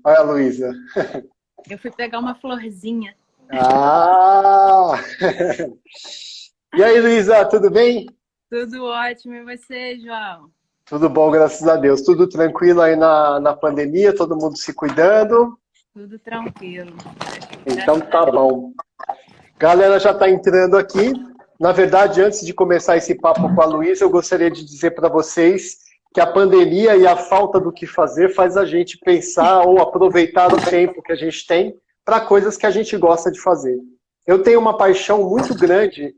Olha a Luísa. Eu fui pegar uma florzinha. Ah! E aí, Luísa, tudo bem? Tudo ótimo. E você, João? Tudo bom, graças a Deus. Tudo tranquilo aí na pandemia, todo mundo se cuidando. Tudo tranquilo. Então Graças a tá Deus. bom. Galera já está entrando aqui. Na verdade, antes de começar esse papo com a Luísa, eu gostaria de dizer para vocês que a pandemia e a falta do que fazer faz a gente pensar ou aproveitar o tempo que a gente tem para coisas que a gente gosta de fazer. Eu tenho uma paixão muito grande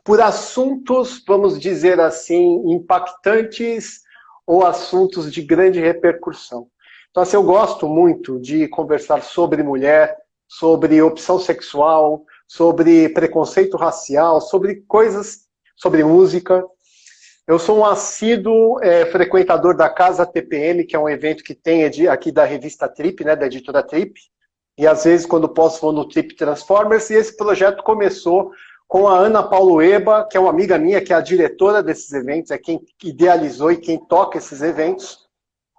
por assuntos, vamos dizer assim, impactantes ou assuntos de grande repercussão. Então, assim, eu gosto muito de conversar sobre mulher, sobre opção sexual, sobre preconceito racial, sobre coisas, sobre música. Eu sou um assíduo frequentador da Casa TPM, que é um evento que tem aqui da revista Trip, né, da editora Trip. E às vezes, quando posso, vou no Trip Transformers. E esse projeto começou com a Ana Paulueba, que é uma amiga minha, que é a diretora desses eventos, é quem idealizou e quem toca esses eventos.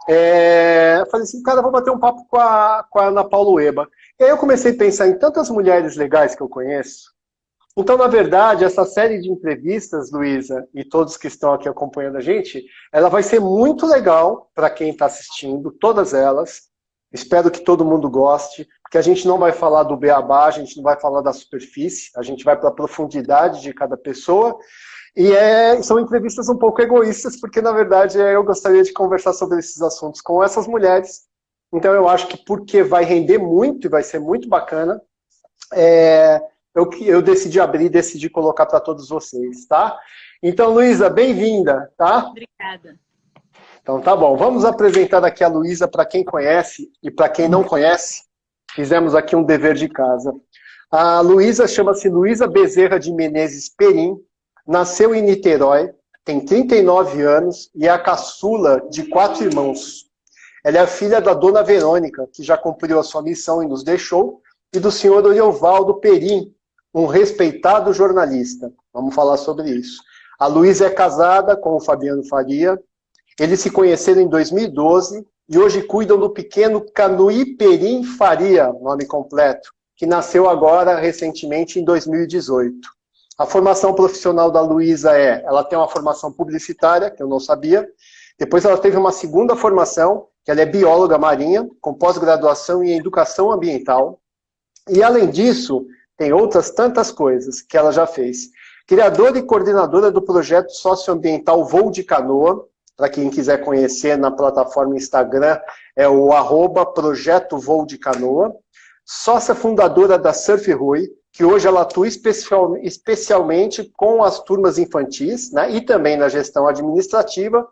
Eu falei assim, cara, vou bater um papo com a Ana Paulueba. E aí eu comecei a pensar em tantas mulheres legais que eu conheço. Então, na verdade, essa série de entrevistas, Luísa, e todos que estão aqui acompanhando a gente, ela vai ser muito legal para quem está assistindo, todas elas. Espero que todo mundo goste, porque a gente não vai falar do beabá, a gente não vai falar da superfície, a gente vai para a profundidade de cada pessoa. E são entrevistas um pouco egoístas, porque, na verdade, eu gostaria de conversar sobre esses assuntos com essas mulheres. Então, eu acho que porque vai render muito e vai ser muito bacana, eu decidi abrir, decidi colocar para todos vocês, tá? Então, Luísa, bem-vinda, tá? Obrigada. Então, tá bom. Vamos apresentar aqui a Luísa para quem conhece e para quem não conhece. Fizemos aqui um dever de casa. A Luísa chama-se Luísa Bezerra de Menezes Perim, nasceu em Niterói, tem 39 anos e é a caçula de 4 irmãos. Ela é a filha da dona Verônica, que já cumpriu a sua missão e nos deixou, e do senhor Oriovaldo Perim, um respeitado jornalista. Vamos falar sobre isso. A Luísa é casada com o Fabiano Faria. Eles se conheceram em 2012 e hoje cuidam do pequeno Canuí Perim Faria, nome completo, que nasceu agora, recentemente, em 2018. A formação profissional da Luísa ela tem uma formação publicitária, que eu não sabia. Depois ela teve uma segunda formação, que ela é bióloga marinha, com pós-graduação em educação ambiental. E, além disso, tem outras tantas coisas que ela já fez. Criadora e coordenadora do projeto socioambiental Voo de Canoa, para quem quiser conhecer na plataforma Instagram, é o @projeto Voo de Canoa. Sócia fundadora da Surf Rui, que hoje ela atua especialmente com as turmas infantis, né, e também na gestão administrativa.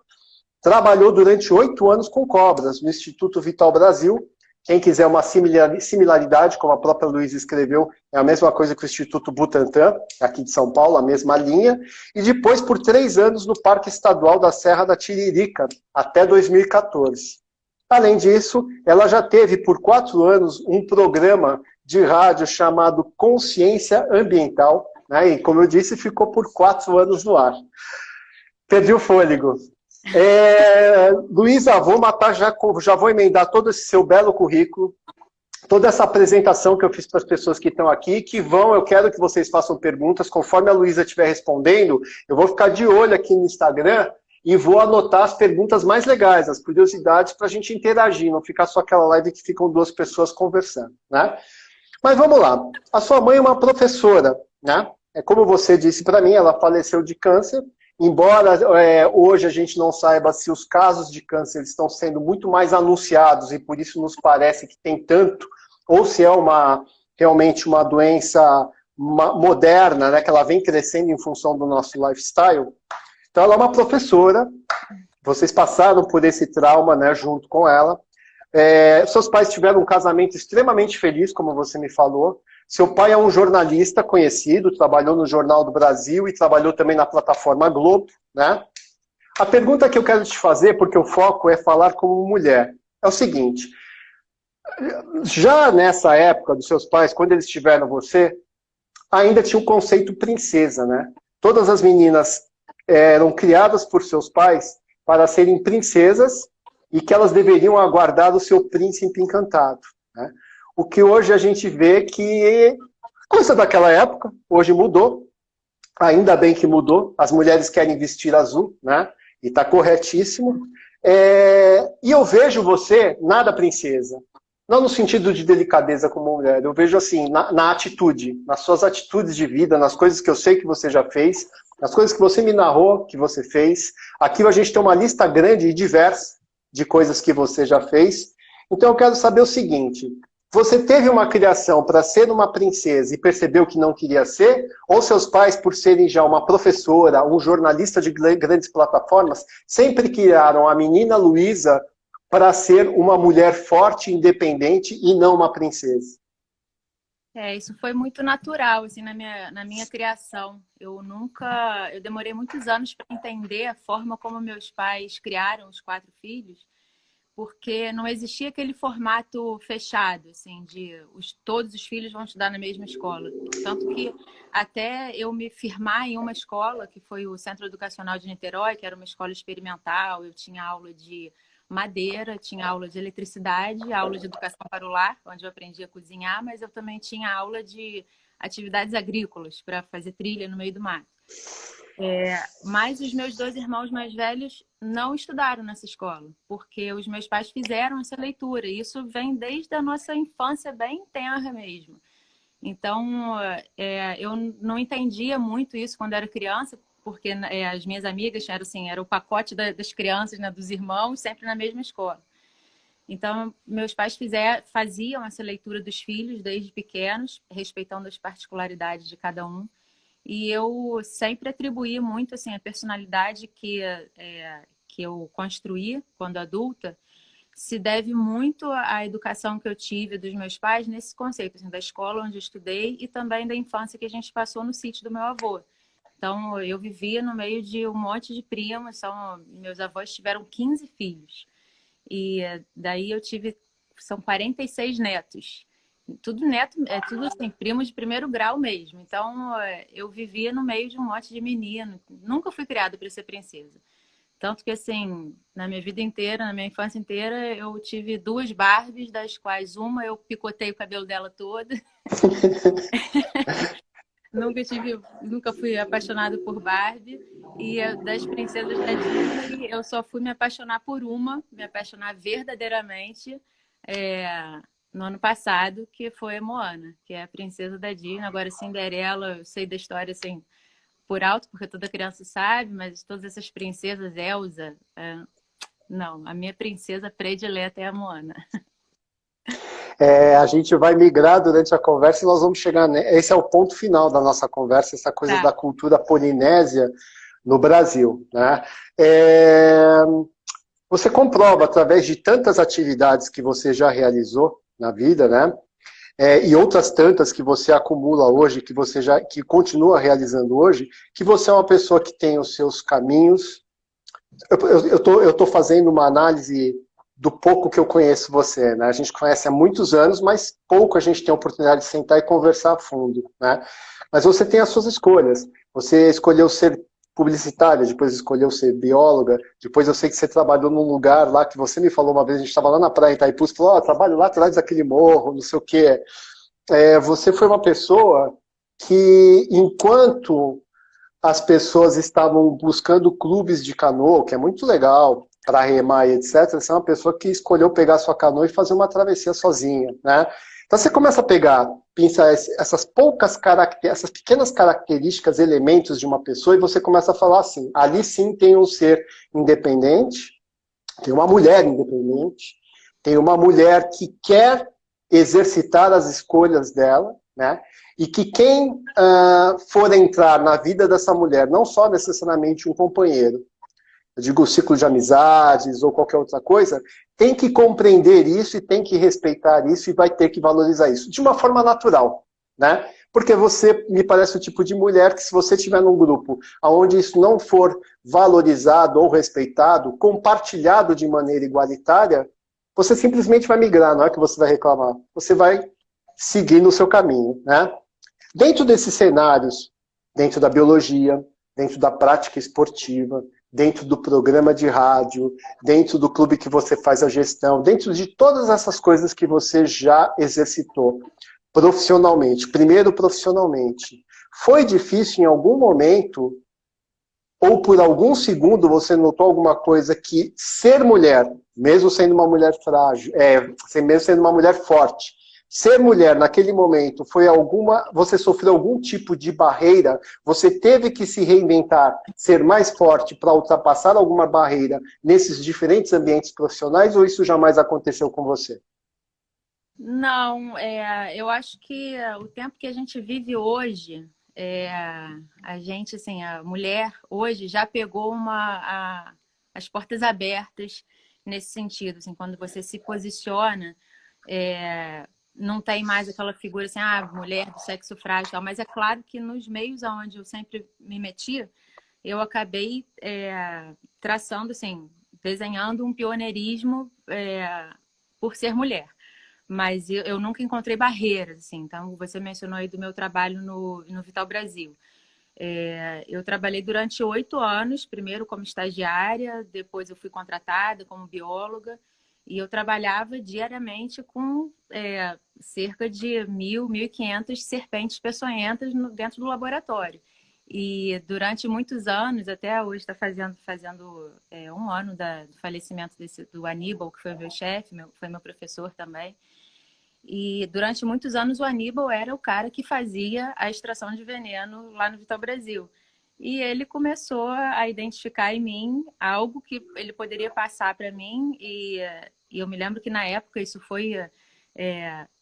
Trabalhou durante 8 anos com cobras no Instituto Vital Brasil. Quem quiser uma similaridade, como a própria Luísa escreveu, é a mesma coisa que o Instituto Butantan, aqui de São Paulo, a mesma linha. E depois, por 3 anos, no Parque Estadual da Serra da Tiririca, até 2014. Além disso, ela já teve, por 4 anos, um programa de rádio chamado Consciência Ambiental, né? E, como eu disse, ficou por 4 anos no ar. Perdi o fôlego. Luísa, vou matar, já vou emendar todo esse seu belo currículo, toda essa apresentação que eu fiz para as pessoas que estão aqui, eu quero que vocês façam perguntas, conforme a Luísa estiver respondendo, eu vou ficar de olho aqui no Instagram e vou anotar as perguntas mais legais, as curiosidades, para a gente interagir, não ficar só aquela live que ficam 2 pessoas conversando, né? Mas vamos lá, a sua mãe é uma professora, né? Como você disse para mim, ela faleceu de câncer. Embora hoje a gente não saiba se os casos de câncer estão sendo muito mais anunciados e por isso nos parece que tem tanto, ou se é realmente uma doença moderna, né, que ela vem crescendo em função do nosso lifestyle. Então ela é uma professora, vocês passaram por esse trauma, né, junto com ela. Seus pais tiveram um casamento extremamente feliz, como você me falou. Seu pai é um jornalista conhecido, trabalhou no Jornal do Brasil e trabalhou também na plataforma Globo, né? A pergunta que eu quero te fazer, porque o foco é falar como mulher, é o seguinte: já nessa época dos seus pais, quando eles tiveram você, ainda tinha o conceito princesa, né? Todas as meninas eram criadas por seus pais para serem princesas e que elas deveriam aguardar o seu príncipe encantado, né? O que hoje a gente vê que coisa daquela época, hoje mudou, ainda bem que mudou, as mulheres querem vestir azul, né? E está corretíssimo. E eu vejo você nada princesa, não no sentido de delicadeza como mulher, eu vejo assim, na atitude, nas suas atitudes de vida, nas coisas que eu sei que você já fez, nas coisas que você me narrou que você fez. Aqui a gente tem uma lista grande e diversa de coisas que você já fez. Então eu quero saber o seguinte, você teve uma criação para ser uma princesa e percebeu que não queria ser? Ou seus pais, por serem já uma professora, um jornalista de grandes plataformas, sempre criaram a menina Luísa para ser uma mulher forte, independente e não uma princesa? Isso foi muito natural, assim, na minha criação. Eu demorei muitos anos para entender a forma como meus pais criaram os 4 filhos, porque não existia aquele formato fechado, assim, de todos os filhos vão estudar na mesma escola. Tanto que até eu me firmar em uma escola, que foi o Centro Educacional de Niterói, que era uma escola experimental, eu tinha aula de madeira, tinha aula de eletricidade, aula de educação para o lar, onde eu aprendi a cozinhar, mas eu também tinha aula de atividades agrícolas, para fazer trilha no meio do mato. Mas os meus 2 irmãos mais velhos não estudaram nessa escola, porque os meus pais fizeram essa leitura. E isso vem desde a nossa infância bem tenra mesmo. Então, eu não entendia muito isso quando era criança, porque as minhas amigas eram assim, era o pacote das crianças, né, dos irmãos, sempre na mesma escola. Então, meus pais faziam essa leitura dos filhos desde pequenos, respeitando as particularidades de cada um. E eu sempre atribuí muito assim, a personalidade que eu construí quando adulta, se deve muito à educação que eu tive dos meus pais nesse conceito, assim, da escola onde eu estudei e também da infância que a gente passou no sítio do meu avô. Então, eu vivia no meio de um monte de primos, meus avós tiveram 15 filhos. E daí são 46 netos. Tudo neto, tudo assim, primo de primeiro grau mesmo. Então, eu vivia no meio de um monte de menino. Nunca fui criada para ser princesa. Tanto que, assim, na minha vida inteira, na minha infância inteira, eu tive 2 Barbies, das quais uma eu picotei o cabelo dela toda. Nunca fui apaixonada por Barbie. E das princesas da Disney, eu só fui me apaixonar por me apaixonar verdadeiramente no ano passado, que foi a Moana, que é a princesa da Disney. Agora, Cinderela, eu sei da história, assim, por alto, porque toda criança sabe, mas todas essas princesas, Elsa, não, a minha princesa predileta é a Moana. A gente vai migrar durante a conversa e nós vamos chegar... Esse é o ponto final da nossa conversa, essa coisa da cultura polinésia no Brasil, né? Você comprova, através de tantas atividades que você já realizou na vida, né? E outras tantas que você acumula hoje, que continua realizando hoje, que você é uma pessoa que tem os seus caminhos. Eu tô fazendo uma análise do pouco que eu conheço você, né? A gente conhece há muitos anos, mas pouco a gente tem a oportunidade de sentar e conversar a fundo, né? Mas você tem as suas escolhas. Você escolheu ser publicitária, depois escolheu ser bióloga, depois eu sei que você trabalhou num lugar lá, que você me falou uma vez, a gente estava lá na praia em Itaipu, você falou, trabalho lá atrás daquele morro, não sei o quê. Você foi uma pessoa que, enquanto as pessoas estavam buscando clubes de canoa, que é muito legal, para remar e etc., você é uma pessoa que escolheu pegar sua canoa e fazer uma travessia sozinha, né? Então você começa a pensar essas essas pequenas características, elementos de uma pessoa, e você começa a falar assim, ali sim tem um ser independente, tem uma mulher independente, tem uma mulher que quer exercitar as escolhas dela, né? E que quem for entrar na vida dessa mulher, não só necessariamente um companheiro, eu digo o ciclo de amizades ou qualquer outra coisa, tem que compreender isso e tem que respeitar isso e vai ter que valorizar isso, de uma forma natural, né? Porque você me parece o tipo de mulher que, se você estiver num grupo onde isso não for valorizado ou respeitado, compartilhado de maneira igualitária, você simplesmente vai migrar, não é que você vai reclamar, você vai seguir no seu caminho, né? Dentro desses cenários, dentro da biologia, dentro da prática esportiva, dentro do programa de rádio, dentro do clube que você faz a gestão, dentro de todas essas coisas que você já exercitou profissionalmente. Primeiro, profissionalmente. Foi difícil em algum momento, ou por algum segundo, você notou alguma coisa que ser mulher, mesmo sendo uma mulher frágil, mesmo sendo uma mulher forte, ser mulher naquele momento, você sofreu algum tipo de barreira? Você teve que se reinventar, ser mais forte para ultrapassar alguma barreira nesses diferentes ambientes profissionais, ou isso jamais aconteceu com você? Não, eu acho que o tempo que a gente vive hoje, a gente, assim, a mulher hoje já pegou as portas abertas nesse sentido, assim, quando você se posiciona, não tem mais aquela figura assim, mulher do sexo frágil, tal. Mas é claro que nos meios onde eu sempre me meti, eu acabei traçando, assim, desenhando um pioneirismo por ser mulher. Mas eu nunca encontrei barreiras, assim. Então, você mencionou aí do meu trabalho no Vital Brasil. Eu trabalhei durante 8 anos, primeiro como estagiária, depois eu fui contratada como bióloga, e eu trabalhava diariamente com cerca de 1.500 serpentes peçonhentas dentro do laboratório. E durante muitos anos, até hoje está fazendo 1 ano do falecimento do Aníbal, que foi meu chefe, foi meu professor também. E durante muitos anos o Aníbal era o cara que fazia a extração de veneno lá no Vital Brasil. E ele começou a identificar em mim algo que ele poderia passar para mim. E eu me lembro que na época isso foi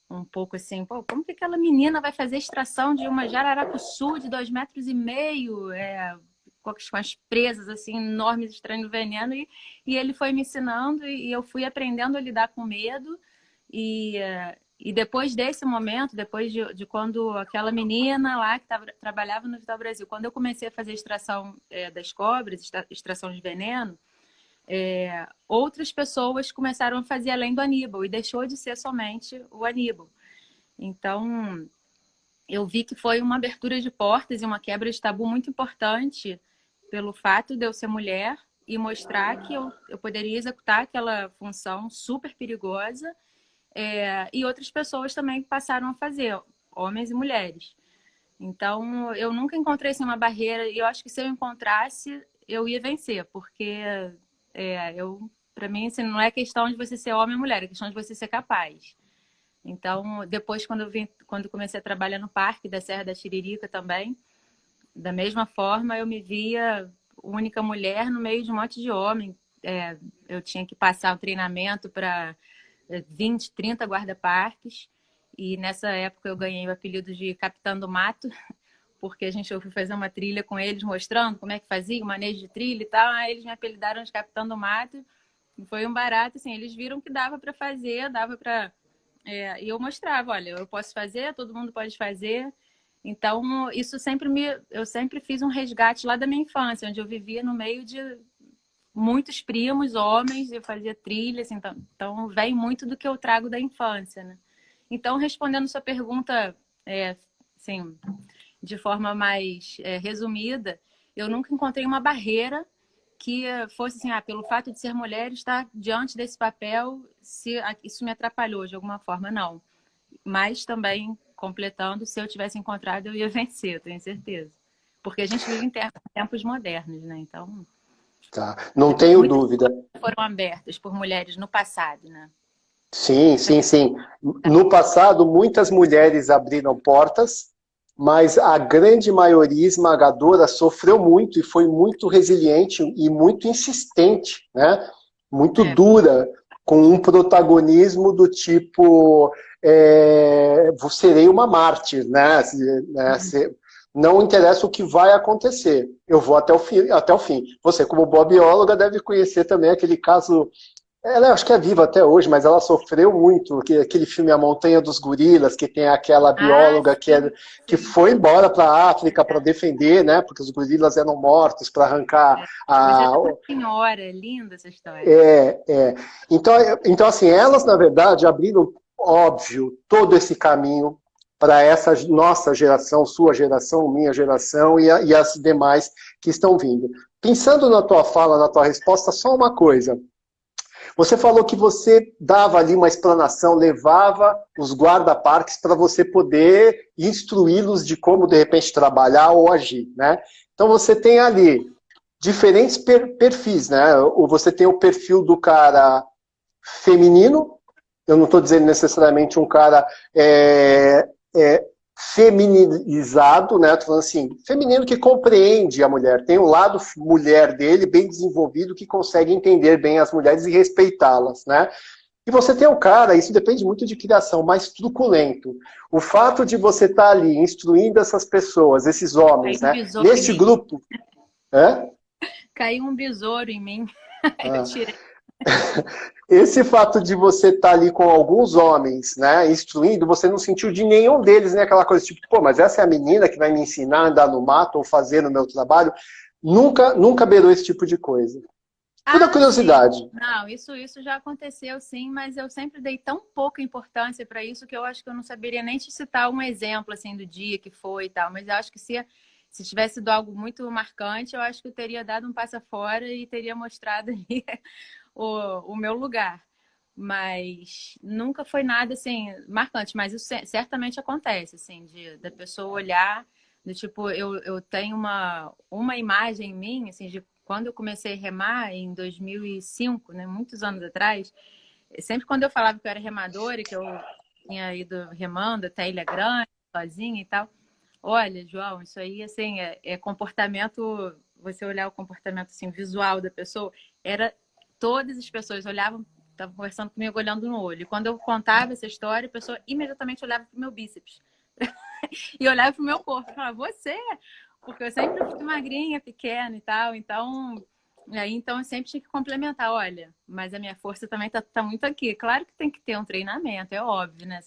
um pouco assim, pô, como que aquela menina vai fazer extração de uma jararacuçu de 2,5 metros, com as presas assim enormes extraindo veneno? E ele foi me ensinando e eu fui aprendendo a lidar com medo. E depois desse momento, depois de quando aquela menina lá que trabalhava no Vital Brasil, quando eu comecei a fazer extração das cobras, extração de veneno, outras pessoas começaram a fazer além do Aníbal e deixou de ser somente o Aníbal. Então, eu vi que foi uma abertura de portas e uma quebra de tabu muito importante pelo fato de eu ser mulher e mostrar que eu poderia executar aquela função super perigosa. E outras pessoas também passaram a fazer, homens e mulheres. Então, eu nunca encontrei assim, uma barreira, e eu acho que se eu encontrasse, eu ia vencer, porque para mim, assim, não é questão de você ser homem ou mulher, é questão de você ser capaz. Então, depois, quando comecei a trabalhar no Parque da Serra da Tiririca também, da mesma forma, eu me via única mulher no meio de um monte de homem. Eu tinha que passar um treinamento para 20, 30 guarda-parques, e nessa época eu ganhei o apelido de Capitã do Mato, porque eu fui fazer uma trilha com eles, mostrando como é que fazia o manejo de trilha e tal, aí eles me apelidaram de Capitã do Mato, e foi um barato, assim, eles viram que dava para fazer, e eu mostrava, olha, eu posso fazer, todo mundo pode fazer. Então, eu sempre fiz um resgate lá da minha infância, onde eu vivia no meio de muitos primos, homens, eu fazia trilhas, então vem muito do que eu trago da infância, né? Então, respondendo sua pergunta, assim, de forma mais resumida, eu nunca encontrei uma barreira que fosse assim, pelo fato de ser mulher, estar diante desse papel, se isso me atrapalhou de alguma forma, não. Mas também, completando, se eu tivesse encontrado, eu ia vencer, eu tenho certeza. Porque a gente vive em tempos modernos, né? Então... Tá. Não tenho dúvida. Foram abertas por mulheres no passado, né? Sim, sim, sim. No passado, muitas mulheres abriram portas, mas a grande maioria esmagadora sofreu muito e foi muito resiliente e muito insistente, né? Muito dura, com um protagonismo do tipo serei uma mártir, né? Não interessa o que vai acontecer, eu vou até o fim. Você, como boa bióloga, deve conhecer também aquele caso. Ela acho que é viva até hoje, mas ela sofreu muito. Aquele filme A Montanha dos Gorilas, que tem aquela bióloga que foi embora para a África para defender, né? Porque os gorilas eram mortos para arrancar a... Uma senhora, linda essa história. Então, assim, elas, na verdade, abriram, óbvio, todo esse caminho para essa nossa geração, sua geração, minha geração e as demais que estão vindo. Pensando na tua fala, na tua resposta, só uma coisa. Você falou que você dava ali uma explanação, levava os guarda-parques para você poder instruí-los de como, de repente, trabalhar ou agir, né? Então, você tem ali diferentes perfis, né? Ou você tem o perfil do cara feminino, eu não estou dizendo necessariamente um cara feminilizado, né? Estou falando assim, feminino que compreende a mulher, tem um lado mulher dele bem desenvolvido que consegue entender bem as mulheres e respeitá-las, né? E você tem um cara, isso depende muito de criação, mais truculento. O fato de você estar ali instruindo essas pessoas, esses homens, né? Neste grupo... Caiu um besouro em mim. Eu tirei. Esse fato de você estar ali com alguns homens, né, instruindo, você não sentiu de nenhum deles, né, aquela coisa tipo, pô, mas essa é a menina que vai me ensinar a andar no mato ou fazer no meu trabalho? Nunca beirou esse tipo de coisa. Pura curiosidade. Sim. Não, isso já aconteceu sim, mas eu sempre dei tão pouca importância para isso que eu acho que eu não saberia nem te citar um exemplo assim do dia que foi e tal, mas eu acho que se tivesse sido algo muito marcante, eu acho que eu teria dado um passo fora e teria mostrado ali o meu lugar. Mas nunca foi nada assim marcante, mas isso certamente acontece, assim, da pessoa olhar, do tipo, eu tenho uma imagem em mim, assim, de quando eu comecei a remar em 2005, né, muitos anos atrás, sempre quando eu falava que eu era remadora e que eu tinha ido remando até Ilha Grande, sozinha e tal, olha, João, isso aí, assim, é comportamento, você olhar o comportamento, assim, visual da pessoa, todas as pessoas olhavam, estavam conversando comigo, olhando no olho. E quando eu contava essa história, a pessoa imediatamente olhava para o meu bíceps. E olhava para o meu corpo. E falava, você? Porque eu sempre fui magrinha, pequena e tal. Então eu sempre tinha que complementar. Olha, mas a minha força também tá muito aqui. Claro que tem que ter um treinamento, é óbvio, né?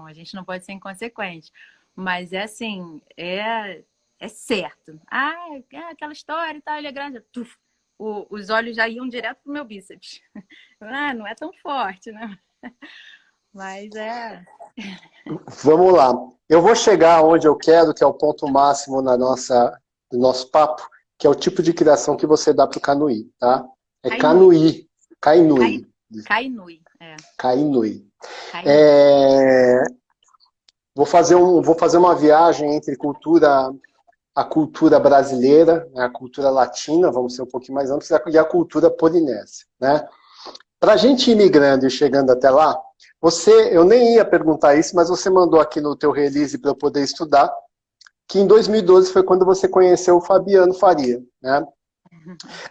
A gente não pode ser inconsequente. Mas é assim, é certo. Aquela história e tal, ele é grande. Tuf, os olhos já iam direto pro meu bíceps. Não é tão forte, né? Mas Vamos lá. Eu vou chegar onde eu quero, que é o ponto máximo do nosso papo, que é o tipo de criação que você dá pro Canuí, tá? É Canuí. Cainui. Cainui. Cainui. Vou fazer uma viagem entre a cultura brasileira, a cultura latina, vamos ser um pouquinho mais amplos, e a cultura polinésia, né? Para a gente ir migrando e chegando até lá, eu nem ia perguntar isso, mas você mandou aqui no teu release para eu poder estudar, que em 2012 foi quando você conheceu o Fabiano Faria, né?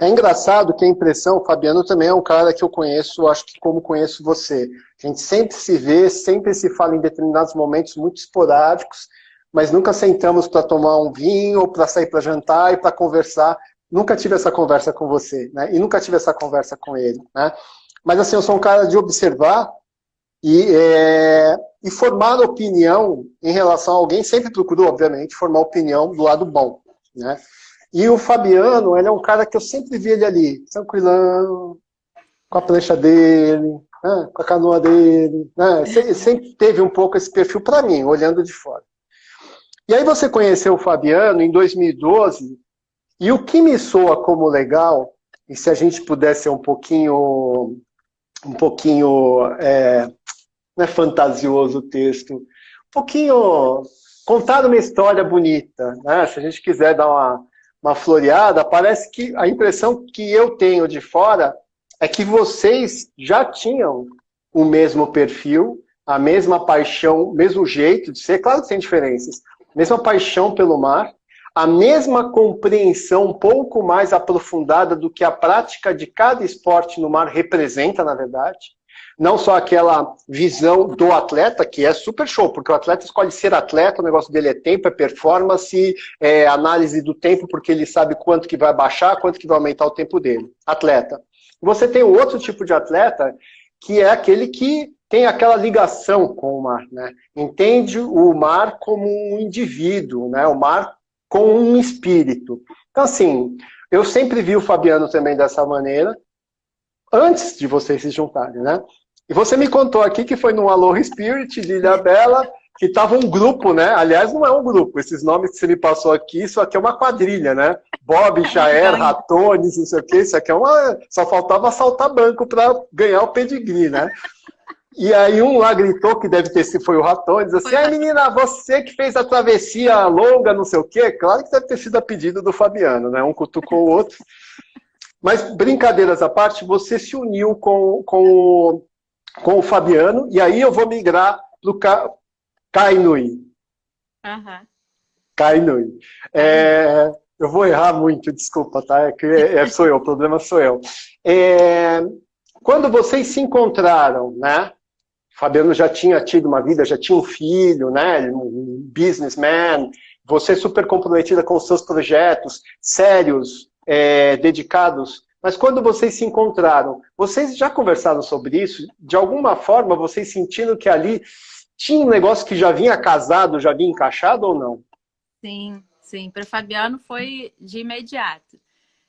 É engraçado que a impressão, o Fabiano também é um cara que eu conheço, acho que como conheço você. A gente sempre se vê, sempre se fala em determinados momentos muito esporádicos, mas nunca sentamos para tomar um vinho ou para sair para jantar e para conversar. Nunca tive essa conversa com você, né? E nunca tive essa conversa com ele, né? Mas assim, eu sou um cara de observar e formar opinião em relação a alguém, sempre procuro, obviamente, formar opinião do lado bom, né? E o Fabiano, ele é um cara que eu sempre vi ele ali, tranquilão, com a prancha dele, né, com a canoa dele, né? Sempre teve um pouco esse perfil para mim, olhando de fora. E aí você conheceu o Fabiano em 2012, e o que me soa como legal, e se a gente pudesse ser um pouquinho não é fantasioso o texto, um pouquinho contar uma história bonita, né? Se a gente quiser dar uma floreada, parece que a impressão que eu tenho de fora é que vocês já tinham o mesmo perfil, a mesma paixão, o mesmo jeito de ser, claro que tem diferenças, a mesma paixão pelo mar, a mesma compreensão um pouco mais aprofundada do que a prática de cada esporte no mar representa, na verdade. Não só aquela visão do atleta, que é super show, porque o atleta escolhe ser atleta, o negócio dele é tempo, é performance, é análise do tempo, porque ele sabe quanto que vai baixar, quanto que vai aumentar o tempo dele. Atleta. Você tem um outro tipo de atleta, que é aquele que tem aquela ligação com o mar, né? Entende o mar como um indivíduo, né? O mar com um espírito. Então, assim, eu sempre vi o Fabiano também dessa maneira, antes de vocês se juntarem, né? E você me contou aqui que foi no Aloha Spirit de Ilhabela, que tava um grupo, né? Aliás, não é um grupo. Esses nomes que você me passou aqui, isso aqui é uma quadrilha, né? Bob, Chaer, Ratones, não sei o quê. Isso aqui é uma... Só faltava assaltar banco para ganhar o pedigree, né? E aí um lá gritou, que deve ter sido, foi o Ratones, assim, ai menina, você que fez a travessia longa, não sei o quê. Claro que deve ter sido a pedido do Fabiano, né? Um cutucou o outro. Mas, brincadeiras à parte, você se uniu com o Fabiano, e aí eu vou migrar para o Kainui. Kainui. Eu vou errar muito, desculpa, tá? Sou eu, o problema sou eu. Quando vocês se encontraram, né? O Fabiano já tinha tido uma vida, já tinha um filho, né? Um businessman, você super comprometida com os seus projetos, sérios, dedicados. Mas quando vocês se encontraram, vocês já conversaram sobre isso? De alguma forma, vocês sentiram que ali tinha um negócio que já vinha casado, já vinha encaixado ou não? Sim, sim. Para o Fabiano foi de imediato.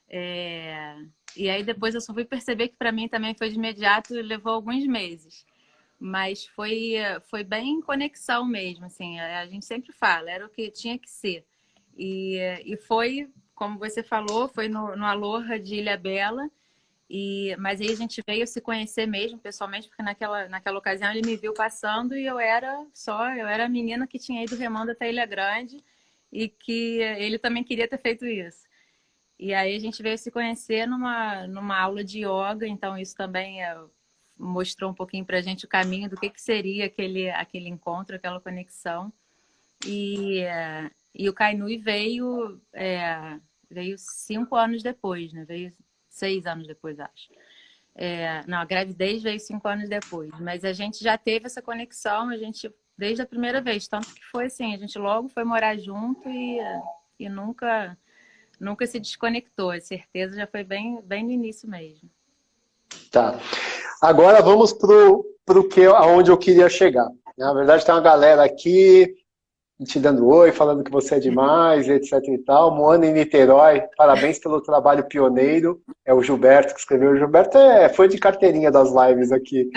E aí depois eu só fui perceber que para mim também foi de imediato e levou alguns meses. Mas foi bem conexão mesmo, assim. A gente sempre fala, era o que tinha que ser. E foi, como você falou, foi no Aloha de Ilhabela. Mas aí a gente veio se conhecer mesmo, pessoalmente, porque naquela ocasião ele me viu passando e eu era a menina que tinha ido remando até Ilha Grande e que ele também queria ter feito isso. E aí a gente veio se conhecer numa aula de yoga, então isso também mostrou um pouquinho pra gente o caminho do que seria aquele encontro, aquela conexão. E o Kainui veio 5 anos depois, né? Veio 6 anos depois, acho. Não, a gravidez veio 5 anos depois. Mas a gente já teve essa conexão, desde a primeira vez. Tanto que foi assim, a gente logo foi morar junto e nunca se desconectou. A certeza já foi bem no início mesmo. Tá. Agora vamos aonde eu queria chegar. Na verdade, tem uma galera aqui te dando oi, falando que você é demais, etc e tal. Moana em Niterói, parabéns pelo trabalho pioneiro. É o Gilberto que escreveu. O Gilberto foi de carteirinha das lives aqui.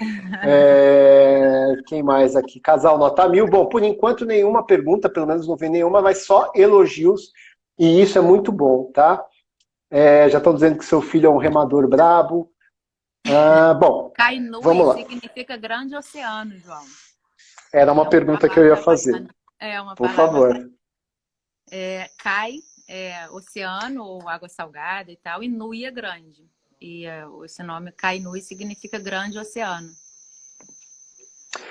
Quem mais aqui? Casal Nota 1000. Bom, por enquanto nenhuma pergunta, pelo menos não vi nenhuma, mas só elogios. E isso é muito bom, tá? Já estão dizendo que seu filho é um remador brabo. Bom, Kainui vamos lá. Significa grande oceano, João. Era uma pergunta que eu ia fazer. Por favor. Kai oceano ou água salgada e tal, e Nui é grande. E esse nome Kainui significa grande oceano.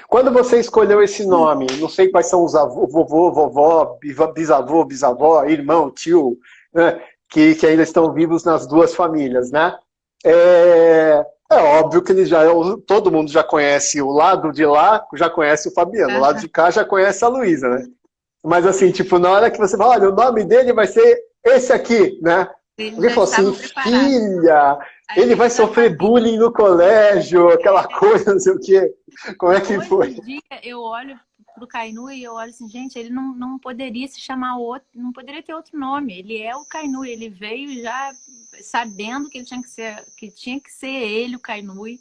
Quando você escolheu esse nome, não sei quais são os vovô, vovó, bisavô, bisavó, irmão, tio, né, que ainda estão vivos nas duas famílias, né? É óbvio que todo mundo já conhece o lado de lá, já conhece o Fabiano, o lado de cá já conhece a Luísa, né? Mas assim, tipo, na hora que você fala, olha, o nome dele vai ser esse aqui, né? Alguém falou assim, filha, ele vai sofrer bullying no colégio, aquela coisa, não sei o quê. Como é que foi? Hoje em dia, eu olho pro Kainui e eu olho assim, gente, ele não poderia se chamar outro, não poderia ter outro nome. Ele é o Kainui, ele veio já sabendo que ele tinha que ser ele, o Kainui.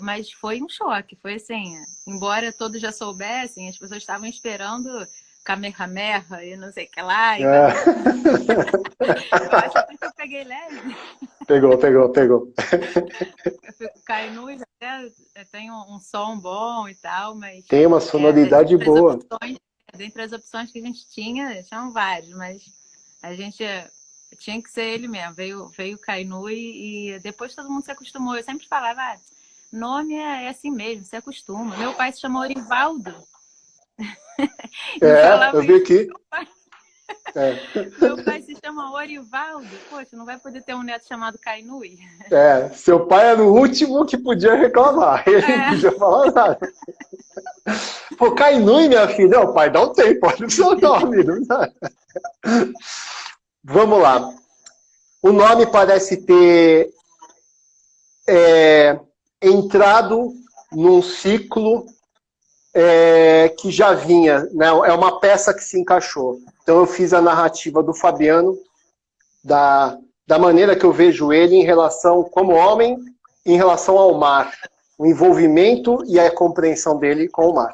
Mas foi um choque, foi assim, embora todos já soubessem, as pessoas estavam esperando Kamehameha e não sei o que lá. Eu acho até que eu peguei leve. Pegou. O Kainui até tem um som bom e tal, mas... Tem uma sonoridade boa. Dentre as opções que a gente tinham vários, mas a gente tinha que ser ele mesmo. Veio o Kainui e depois todo mundo se acostumou. Eu sempre falava, nome é assim mesmo, se acostuma. Meu pai se chamou Orivaldo. Eu vi aqui. Meu pai se chama Orivaldo. Poxa, não vai poder ter um neto chamado Kainui. Seu pai era o último que podia reclamar. Ele não podia falar nada. Pô, Kainui, minha filha. Não, pai, dá um tempo. Olha o seu nome. Vamos lá. O nome parece ter entrado num ciclo que já vinha, né? É uma peça que se encaixou. Então eu fiz a narrativa do Fabiano, da maneira que eu vejo ele em relação, como homem, em relação ao mar. O envolvimento e a compreensão dele com o mar.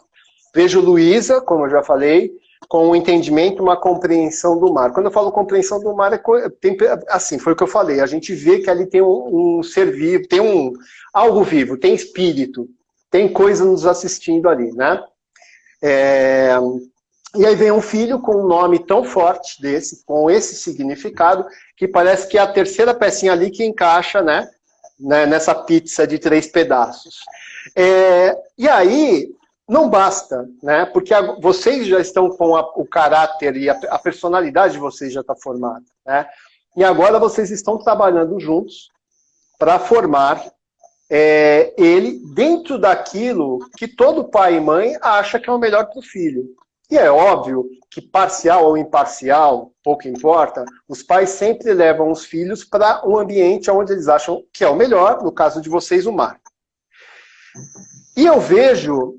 Vejo Luísa, como eu já falei, com um entendimento, uma compreensão do mar. Quando eu falo compreensão do mar, assim, foi o que eu falei, a gente vê que ali tem um ser vivo, tem algo vivo, tem espírito, tem coisa nos assistindo ali, né? E aí vem um filho com um nome tão forte desse, com esse significado, que parece que é a terceira pecinha ali que encaixa, né, nessa pizza de 3 pedaços. E aí, não basta, né, porque vocês já estão com o caráter e a personalidade de vocês já está formada, né, e agora vocês estão trabalhando juntos para formar ele dentro daquilo que todo pai e mãe acha que é o melhor para o filho. E é óbvio que parcial ou imparcial, pouco importa, os pais sempre levam os filhos para um ambiente onde eles acham que é o melhor, no caso de vocês, o mar. E eu vejo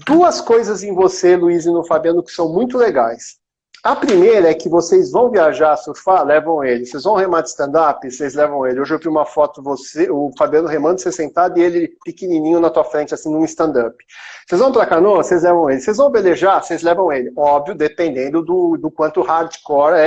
2 coisas em você, Luiz, e no Fabiano, que são muito legais. A primeira é que vocês vão viajar, surfar, levam ele. Vocês vão remar de stand-up, vocês levam ele. Hoje eu vi uma foto, o Fabiano remando, você sentado, e ele pequenininho na tua frente, assim, num stand-up. Vocês vão pra canoa, vocês levam ele. Vocês vão velejar, vocês levam ele. Óbvio, dependendo do quanto hardcore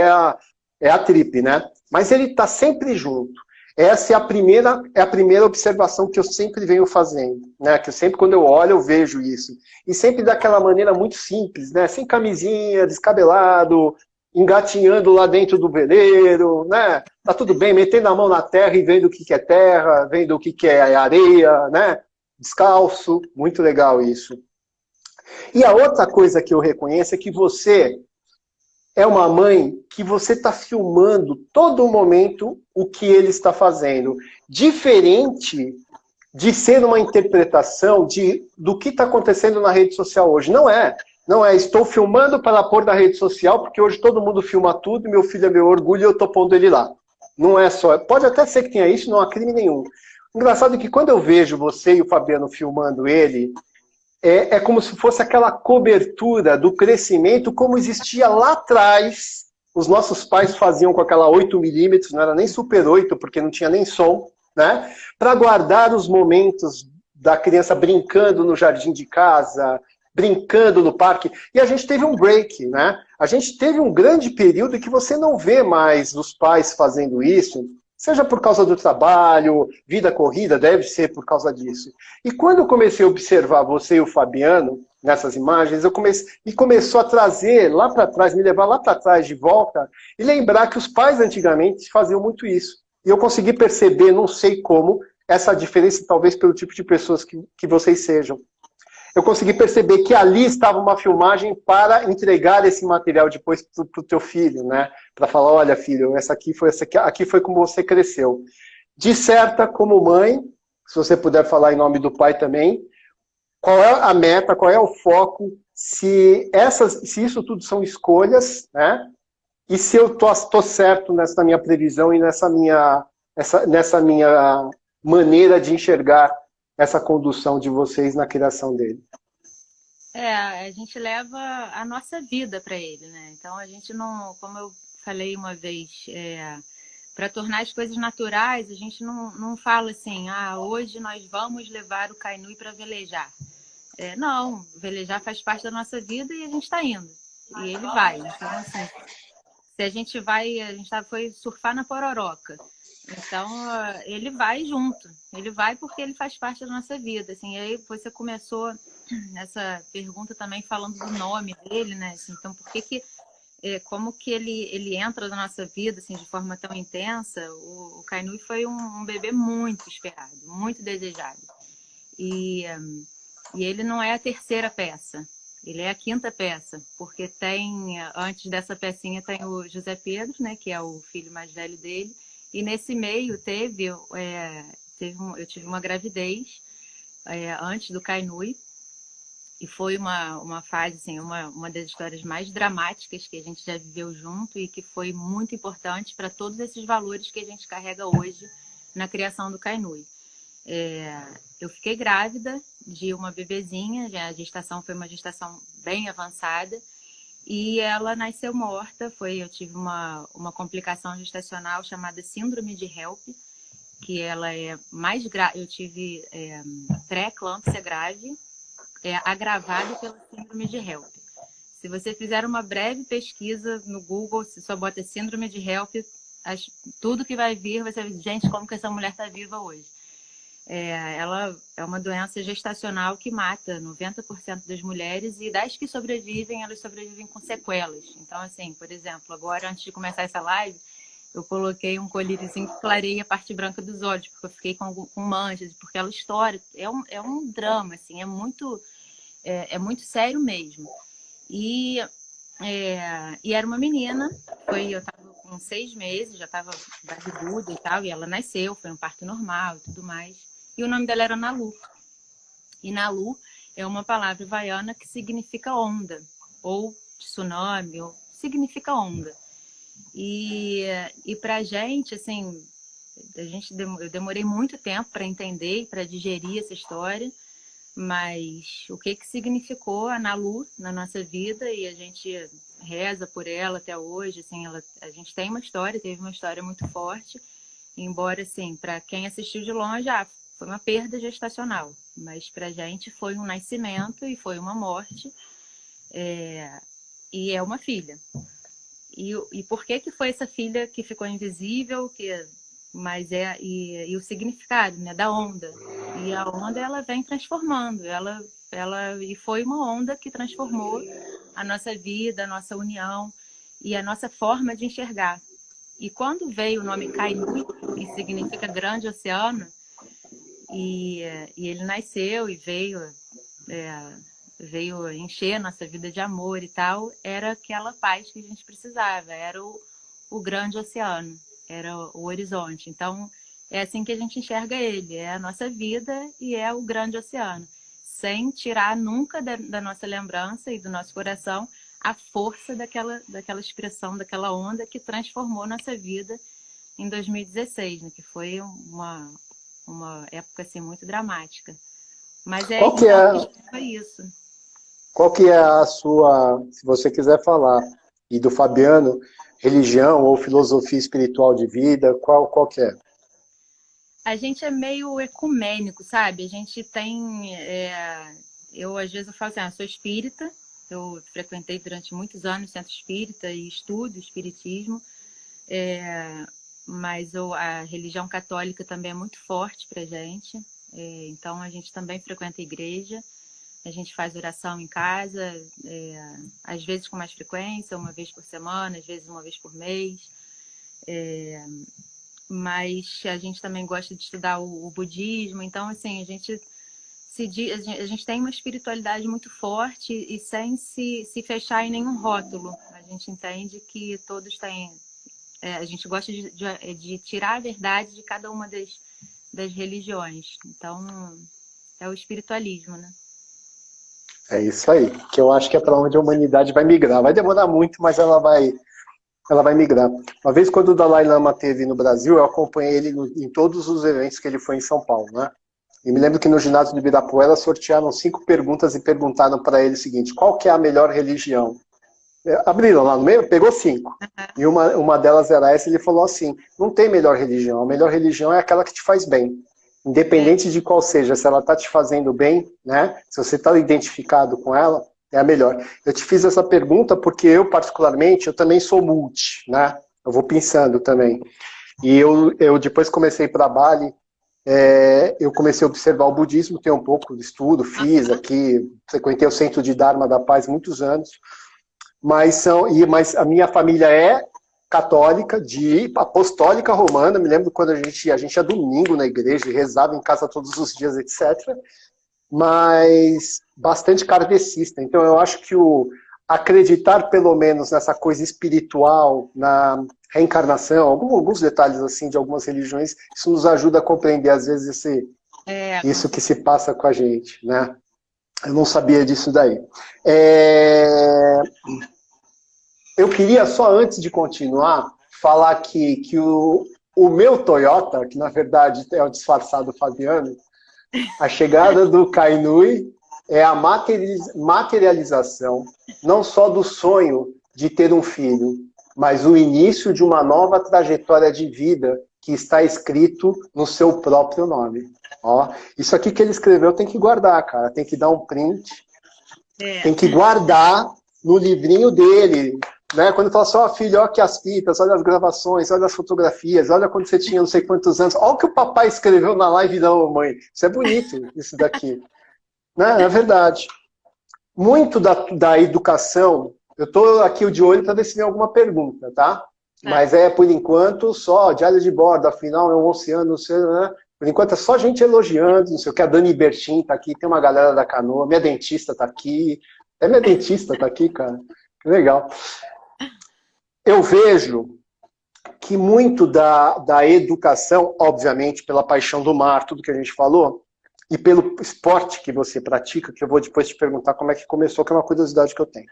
é a trip, né? Mas ele tá sempre junto. Essa é a primeira observação que eu sempre venho fazendo, né? Que sempre quando eu olho eu vejo isso. E sempre daquela maneira muito simples, né? Sem camisinha, descabelado, engatinhando lá dentro do veleiro, né? Tá tudo bem, metendo a mão na terra e vendo o que é terra, vendo o que é areia, né? Descalço, muito legal isso. E a outra coisa que eu reconheço é que você é uma mãe que você está filmando todo momento o que ele está fazendo. Diferente de ser uma interpretação do que está acontecendo na rede social hoje. Não é. Não é, estou filmando para pôr na rede social, porque hoje todo mundo filma tudo, meu filho é meu orgulho e eu estou pondo ele lá. Não é só. Pode até ser que tenha isso, não há crime nenhum. Engraçado é que quando eu vejo você e o Fabiano filmando ele, é como se fosse aquela cobertura do crescimento como existia lá atrás. Os nossos pais faziam com aquela 8mm, não era nem Super 8, porque não tinha nem som, né? Para guardar os momentos da criança brincando no jardim de casa, brincando no parque. E a gente teve um break, né? A gente teve um grande período que você não vê mais os pais fazendo isso, seja por causa do trabalho, vida corrida, deve ser por causa disso. E quando eu comecei a observar você e o Fabiano, nessas imagens, começou a trazer lá para trás, me levar lá para trás de volta, e lembrar que os pais antigamente faziam muito isso. E eu consegui perceber, não sei como, essa diferença, talvez pelo tipo de pessoas que vocês sejam. Eu consegui perceber que ali estava uma filmagem para entregar esse material depois para o teu filho, né? Para falar, olha, filho, aqui foi como você cresceu. Disserta como mãe, se você puder falar em nome do pai também, qual é a meta, qual é o foco, se isso tudo são escolhas, né? E se eu tô certo nessa minha previsão e nessa minha maneira de enxergar essa condução de vocês na criação dele. A gente leva a nossa vida para ele, né? Então a gente não, como eu falei uma vez, para tornar as coisas naturais, a gente não fala assim, hoje nós vamos levar o Kainui para velejar. Não, velejar faz parte da nossa vida e a gente está indo. E ele vai. Então, assim, se a gente foi surfar na Pororoca. Então, ele vai junto. Ele vai porque ele faz parte da nossa vida. Assim, e aí você começou essa pergunta também falando do nome dele, né? Assim, então, como que ele entra na nossa vida assim, de forma tão intensa? O Kainui foi um bebê muito esperado, muito desejado. E ele não é a terceira peça. Ele é a quinta peça, porque antes dessa pecinha tem o José Pedro, né? Que é o filho mais velho dele. E nesse meio eu tive uma gravidez antes do Kainui. E foi uma fase, assim, uma das histórias mais dramáticas que a gente já viveu junto e que foi muito importante para todos esses valores que a gente carrega hoje na criação do Kainui. Eu fiquei grávida de uma bebezinha, a gestação foi uma gestação bem avançada, e ela nasceu morta. Eu tive uma complicação gestacional chamada síndrome de HELP, que ela é mais grave. Eu tive pré-eclâmpsia grave, é agravado pela síndrome de HELP. Se você fizer uma breve pesquisa no Google, se só bota síndrome de HELP, tudo que vai vir, você vai dizer, gente, como que essa mulher está viva hoje? Ela é uma doença gestacional que mata 90% das mulheres, e das que sobrevivem, elas sobrevivem com sequelas. Então, assim, por exemplo, agora, antes de começar essa live, eu coloquei um colíriozinho que clareia a parte branca dos olhos, porque eu fiquei com manchas, porque ela estoura. É um drama, assim, é muito sério mesmo. E era uma menina, eu estava com 6 meses, já estava barriguda e tal, e ela nasceu, foi um parto normal e tudo mais. E o nome dela era Nalu. E Nalu é uma palavra havaiana que significa onda, ou tsunami, ou significa onda. E pra gente, assim, eu demorei muito tempo para entender e para digerir essa história, mas o que significou a Nalu na nossa vida, e a gente reza por ela até hoje, assim, a gente teve uma história muito forte, embora, assim, para quem assistiu de longe, foi uma perda gestacional, mas pra gente foi um nascimento e foi uma morte, e é uma filha. E por que foi essa filha que ficou invisível, e o significado, né, da onda. E a onda, ela vem transformando, e foi uma onda que transformou a nossa vida, a nossa união e a nossa forma de enxergar. E quando veio o nome Kainui, que significa grande oceano, e ele nasceu e veio encher a nossa vida de amor e tal, era aquela paz que a gente precisava, era o grande oceano, era o horizonte. Então, é assim que a gente enxerga ele, é a nossa vida e é o grande oceano, sem tirar nunca da nossa lembrança e do nosso coração a força daquela expressão, daquela onda que transformou nossa vida em 2016, né? Que foi uma época assim, muito dramática. Mas foi isso. Qual que é a sua, se você quiser falar, e do Fabiano, religião ou filosofia espiritual de vida, qual que é? A gente é meio ecumênico, sabe? A gente tem... às vezes, eu falo assim, eu sou espírita, eu frequentei durante muitos anos centro espírita e estudo espiritismo, mas a religião católica também é muito forte pra gente, então a gente também frequenta a igreja, a gente faz oração em casa, às vezes com mais frequência, uma vez por semana, às vezes uma vez por mês, mas a gente também gosta de estudar o budismo, então assim, a gente tem uma espiritualidade muito forte e sem se fechar em nenhum rótulo. A gente entende que todos têm... a gente gosta de tirar a verdade de cada uma das religiões. Então, é o espiritualismo, né? É isso aí, que eu acho que é para onde a humanidade vai migrar. Vai demorar muito, mas ela vai migrar. Uma vez, quando o Dalai Lama esteve no Brasil, eu acompanhei ele em todos os eventos que ele foi em São Paulo, né? E me lembro que no ginásio de Ibirapuera sortearam 5 perguntas e perguntaram para ele o seguinte: qual que é a melhor religião? Abriram lá no meio, pegou 5. E uma delas era essa, e ele falou assim: não tem melhor religião, a melhor religião é aquela que te faz bem. Independente de qual seja, se ela está te fazendo bem, né? Se você está identificado com ela, é a melhor. Eu te fiz essa pergunta porque eu, particularmente, eu também sou multi, né? Eu vou pensando também. E eu depois comecei para Bali, eu comecei a observar o budismo, tenho um pouco de estudo, fiz aqui, frequentei o Centro de Dharma da Paz muitos anos, mas a minha família é católica, apostólica romana. Me lembro quando a gente ia domingo na igreja, rezava em casa todos os dias, etc. Mas bastante kardecista. Então eu acho que acreditar pelo menos nessa coisa espiritual, na reencarnação, alguns detalhes assim de algumas religiões, isso nos ajuda a compreender às vezes isso que se passa com a gente, né? Eu não sabia disso daí. Eu queria só, antes de continuar, falar que o meu Toyota, que na verdade é o disfarçado Fabiano, a chegada do Kainui é a materialização não só do sonho de ter um filho, mas o início de uma nova trajetória de vida que está escrito no seu próprio nome. Ó, isso aqui que ele escreveu tem que guardar, cara. Tem que dar um print, tem que guardar no livrinho dele. Né? Quando fala assim, ó, filho, olha aqui as fitas, olha as gravações, olha as fotografias, olha quando você tinha não sei quantos anos, olha o que o papai escreveu na live da mamãe. Isso é bonito, isso daqui. Né? É verdade. Muito da educação, eu estou aqui de olho para ver se tem alguma pergunta, tá? Mas por enquanto, só diário de bordo, afinal é um oceano, não sei, né? Por enquanto é só gente elogiando, não sei o que, a Dani Bertin tá aqui, tem uma galera da Canoa, minha dentista tá aqui, até minha dentista tá aqui, cara, que legal. Eu vejo que muito da educação, obviamente, pela paixão do mar, tudo que a gente falou, e pelo esporte que você pratica, que eu vou depois te perguntar como é que começou, que é uma curiosidade que eu tenho.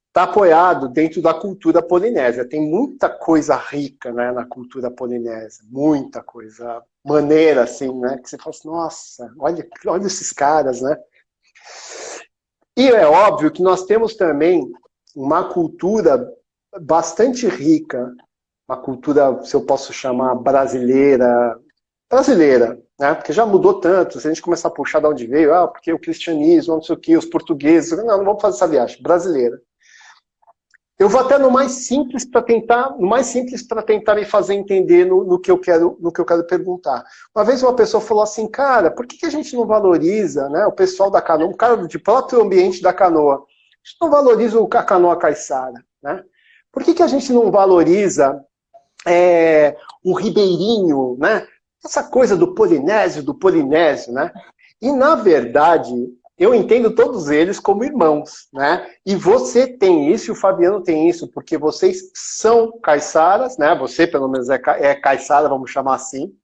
Está apoiado dentro da cultura polinésia. Tem muita coisa rica, né, na cultura polinésia, muita coisa maneira, assim, né, que você fala assim, nossa, olha esses caras, né. E é óbvio que nós temos também uma cultura bastante rica, uma cultura, se eu posso chamar, brasileira, né? Porque já mudou tanto, se a gente começar a puxar de onde veio, porque o cristianismo, não sei o quê, os portugueses, não vamos fazer essa viagem, brasileira. Eu vou até no mais simples para tentar me fazer entender no que eu quero perguntar. Uma vez uma pessoa falou assim, cara, por que a gente não valoriza, né, o pessoal da canoa, um cara do próprio ambiente da canoa, a gente não valoriza a canoa caiçara, né? Por que a gente não valoriza o ribeirinho, né? Essa coisa do polinésio, né? E, na verdade, eu entendo todos eles como irmãos, né? E você tem isso e o Fabiano tem isso, porque vocês são caiçaras, né? Você, pelo menos, é caiçara, vamos chamar assim.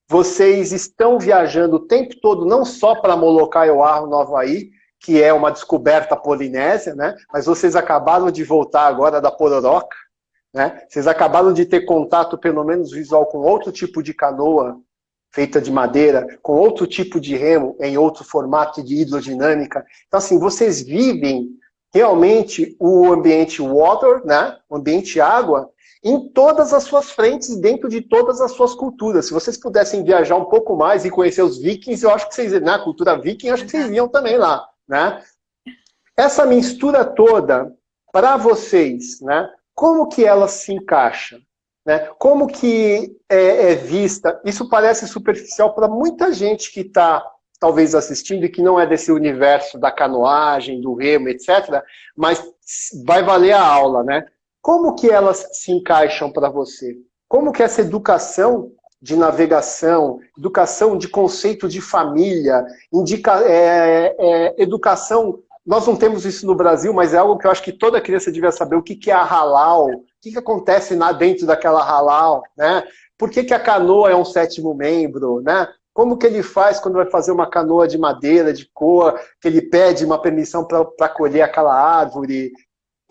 Vocês estão viajando o tempo todo, não só para Molokai Oahu, no Havaí, que é uma descoberta polinésia, né? Mas vocês acabaram de voltar agora da Pororoca, né? Vocês acabaram de ter contato, pelo menos visual, com outro tipo de canoa feita de madeira, com outro tipo de remo, em outro formato de hidrodinâmica. Então, assim, vocês vivem realmente o ambiente water, né? O ambiente água, em todas as suas frentes, dentro de todas as suas culturas. Se vocês pudessem viajar um pouco mais e conhecer os vikings, eu acho que vocês, na cultura viking, acho que vocês iam também lá, né? Essa mistura toda, para vocês, né? Como que ela se encaixa? Né? Como que é vista? Isso parece superficial para muita gente que está, talvez, assistindo e que não é desse universo da canoagem, do remo, etc. Mas vai valer a aula, né? Como que elas se encaixam para você? Como que essa educação de navegação, educação de conceito de família, educação... Nós não temos isso no Brasil, mas é algo que eu acho que toda criança devia saber. O que é a halal? O que acontece dentro daquela halal? Né? Por que a canoa é um sétimo membro? Né? Como que ele faz quando vai fazer uma canoa de madeira, de coa, que ele pede uma permissão para colher aquela árvore?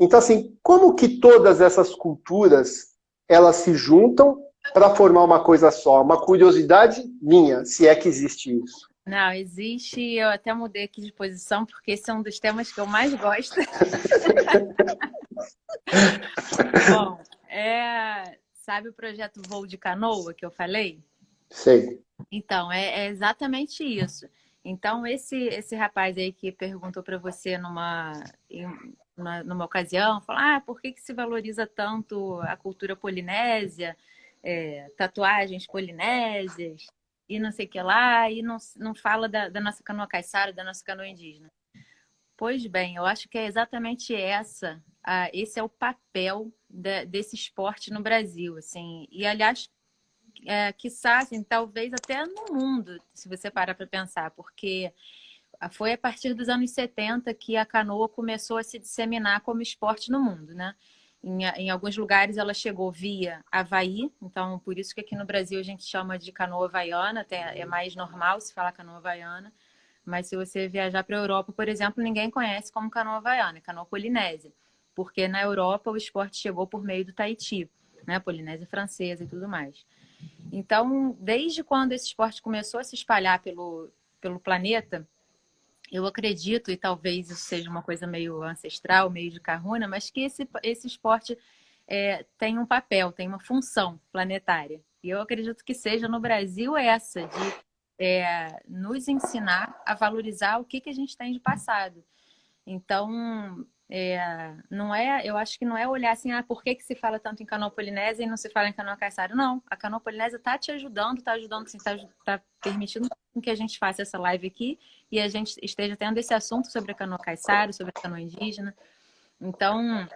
Então, assim, como que todas essas culturas elas se juntam para formar uma coisa só? Uma curiosidade minha, se é que existe isso. Não, existe, eu até mudei aqui de posição, porque esse é um dos temas que eu mais gosto. Bom, sabe o projeto Voo de Canoa que eu falei? Sei. Então, é exatamente isso. Então, esse rapaz aí que perguntou para você numa ocasião, falou, por que se valoriza tanto a cultura polinésia, tatuagens polinésias, e não sei o que lá, e não fala da nossa canoa caiçara, da nossa canoa indígena. Pois bem, eu acho que é exatamente esse é o papel desse esporte no Brasil, assim, e aliás, quiçá, assim, talvez até no mundo, se você parar para pensar, porque foi a partir dos anos 70 que a canoa começou a se disseminar como esporte no mundo, né? Em alguns lugares ela chegou via Havaí, então por isso que aqui no Brasil a gente chama de canoa havaiana, até é mais normal se falar canoa havaiana, mas se você viajar para a Europa, por exemplo, ninguém conhece como canoa havaiana, é canoa polinésia, porque na Europa o esporte chegou por meio do Tahiti, né? Polinésia francesa e tudo mais. Então, desde quando esse esporte começou a se espalhar pelo planeta, eu acredito, e talvez isso seja uma coisa meio ancestral, meio de Kahuna, mas que esse esporte tem um papel, tem uma função planetária. E eu acredito que seja no Brasil essa, de nos ensinar a valorizar o que a gente tem de passado. Então, não eu acho que não é olhar assim, por que se fala tanto em canoa polinésia e não se fala em canoa caiçara? Não, a canoa polinésia está te ajudando, assim, tá permitindo que a gente faça essa live aqui e a gente esteja tendo esse assunto sobre a canoa caiçara, sobre a canoa indígena. Então,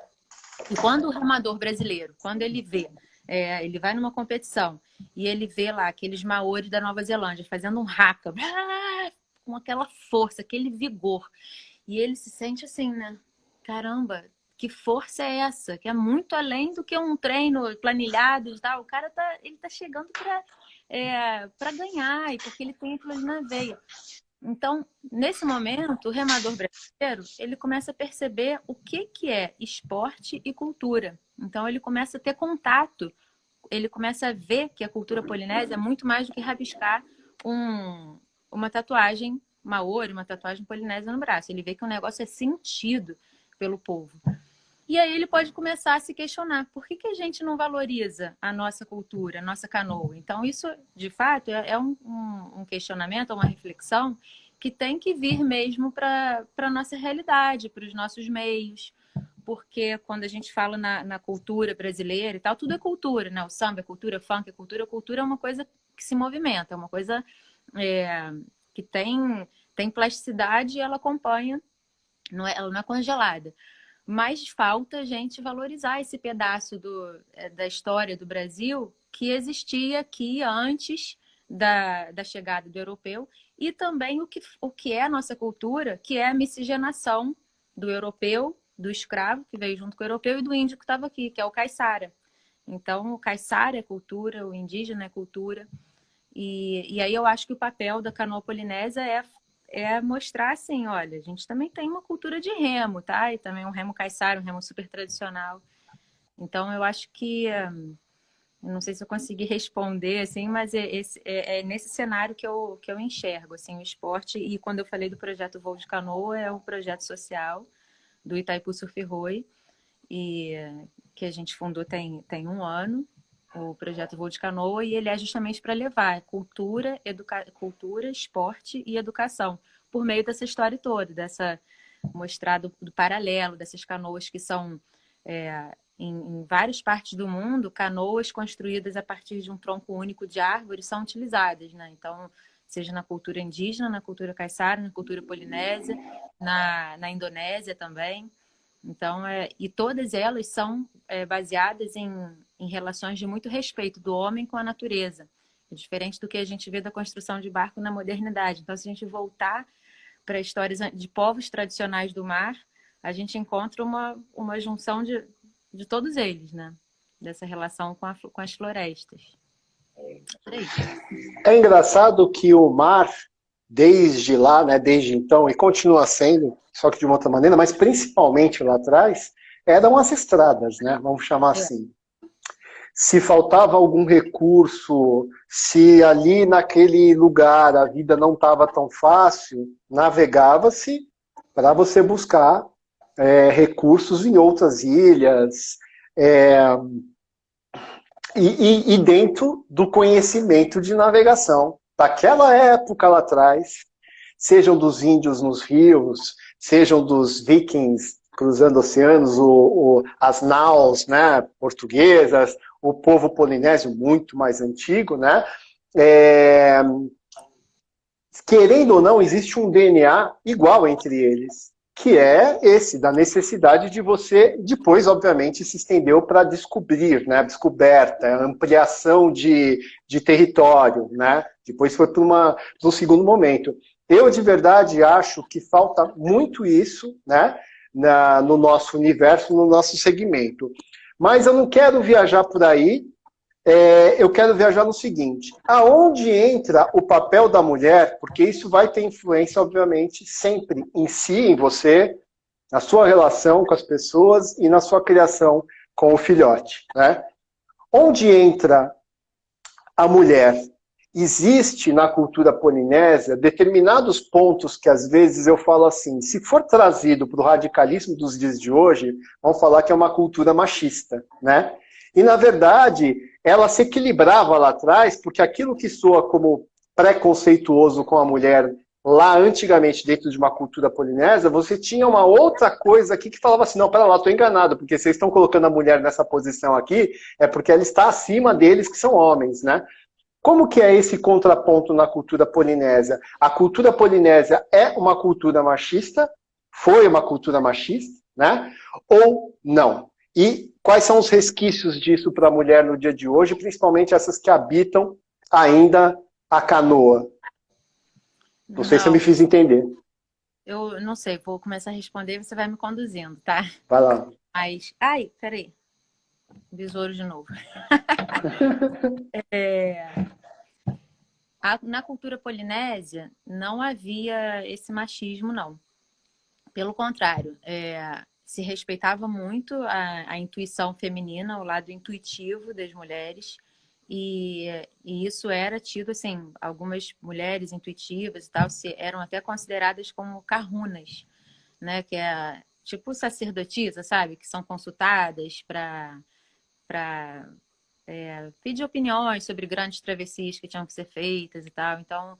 e quando o remador brasileiro, quando ele vê, ele vai numa competição e ele vê lá aqueles maori da Nova Zelândia fazendo um haka, com aquela força, aquele vigor, e ele se sente assim, né? Caramba, que força é essa? Que é muito além do que um treino planilhado e tal. O cara ele tá chegando para ganhar, e porque ele tem aquilo ali na veia. Então, nesse momento, o remador brasileiro, ele começa a perceber o que é esporte e cultura. Então, ele começa a ter contato, ele começa a ver que a cultura polinésia é muito mais do que rabiscar uma tatuagem maori, uma tatuagem polinésia no braço. Ele vê que o negócio é sentido pelo povo. E aí ele pode começar a se questionar, por que a gente não valoriza a nossa cultura, a nossa canoa? Então isso, de fato, é um questionamento, uma reflexão que tem que vir mesmo para a nossa realidade, para os nossos meios. Porque quando a gente fala na cultura brasileira e tal, tudo é cultura, né? O samba é cultura, funk é cultura. A cultura é uma coisa que se movimenta, é uma coisa que tem plasticidade e ela acompanha, ela não é congelada. Mas falta a gente valorizar esse pedaço da história do Brasil que existia aqui antes da chegada do europeu, e também o que é a nossa cultura, que é a miscigenação do europeu, do escravo que veio junto com o europeu, e do índio que estava aqui, que é o caiçara. Então, o caiçara é cultura, o indígena é cultura. E aí eu acho que o papel da canoa polinésia é mostrar assim, olha, a gente também tem uma cultura de remo, tá? E também um remo caiçara, um remo super tradicional. Então eu acho que, não sei se eu consegui responder, assim, mas é nesse cenário que eu enxergo, assim, o esporte. E quando eu falei do projeto Voo de Canoa, é um projeto social do Itaipu Surf Roi, e que a gente fundou tem 1 ano, o projeto Voo de Canoa, e ele é justamente para levar cultura, esporte e educação por meio dessa história toda, mostrar do paralelo, dessas canoas que são, em várias partes do mundo, canoas construídas a partir de um tronco único de árvore são utilizadas, né? Então, seja na cultura indígena, na cultura caiçara, na cultura polinésia, na Indonésia também. Então, e todas elas são baseadas em relações de muito respeito do homem com a natureza. É diferente do que a gente vê da construção de barco na modernidade. Então, se a gente voltar para histórias de povos tradicionais do mar, a gente encontra uma junção de todos eles, né? Dessa relação com as florestas. É engraçado que o mar, desde lá, né, desde então, e continua sendo, só que de uma outra maneira, mas principalmente lá atrás, eram as estradas, né? Vamos chamar assim. Se faltava algum recurso, se ali naquele lugar a vida não estava tão fácil, navegava-se para você buscar recursos em outras ilhas, e dentro do conhecimento de navegação. Daquela época lá atrás, sejam dos índios nos rios, sejam dos vikings cruzando oceanos, as naus, né, portuguesas, o povo polinésio muito mais antigo, né? Querendo ou não, existe um DNA igual entre eles, que é esse, da necessidade de você, depois, obviamente, se estendeu para descobrir, né? Descoberta, ampliação de território, né? Depois foi para um segundo momento. Eu, de verdade, acho que falta muito isso, né? No nosso universo, no nosso segmento. Mas eu não quero viajar por aí, eu quero viajar no seguinte: aonde entra o papel da mulher, porque isso vai ter influência, obviamente, sempre em si, em você, na sua relação com as pessoas e na sua criação com o filhote, né? Onde entra a mulher existe na cultura polinésia determinados pontos que às vezes eu falo assim, se for trazido para o radicalismo dos dias de hoje, vão falar que é uma cultura machista, né? E na verdade, ela se equilibrava lá atrás, porque aquilo que soa como preconceituoso com a mulher lá antigamente dentro de uma cultura polinésia, você tinha uma outra coisa aqui que falava assim, não, pera lá, estou enganado, porque vocês estão colocando a mulher nessa posição aqui, é porque ela está acima deles que são homens, né? Como que é esse contraponto na cultura polinésia? A cultura polinésia é uma cultura machista? Foi uma cultura machista, né? Ou não? E quais são os resquícios disso para a mulher no dia de hoje, principalmente essas que habitam ainda a canoa? Não sei se eu me fiz entender. Eu não sei, vou começar a responder e você vai me conduzindo, tá? Vai lá. Mas, ai, peraí, besouro de novo. Na cultura polinésia não havia esse machismo, não. Pelo contrário, se respeitava muito a intuição feminina, o lado intuitivo das mulheres, e isso era tido, assim, algumas mulheres intuitivas e tal, eram até consideradas como kahunas, né? Que é tipo sacerdotisa, sabe? Que são consultadas para pedir opiniões sobre grandes travessias que tinham que ser feitas e tal. Então,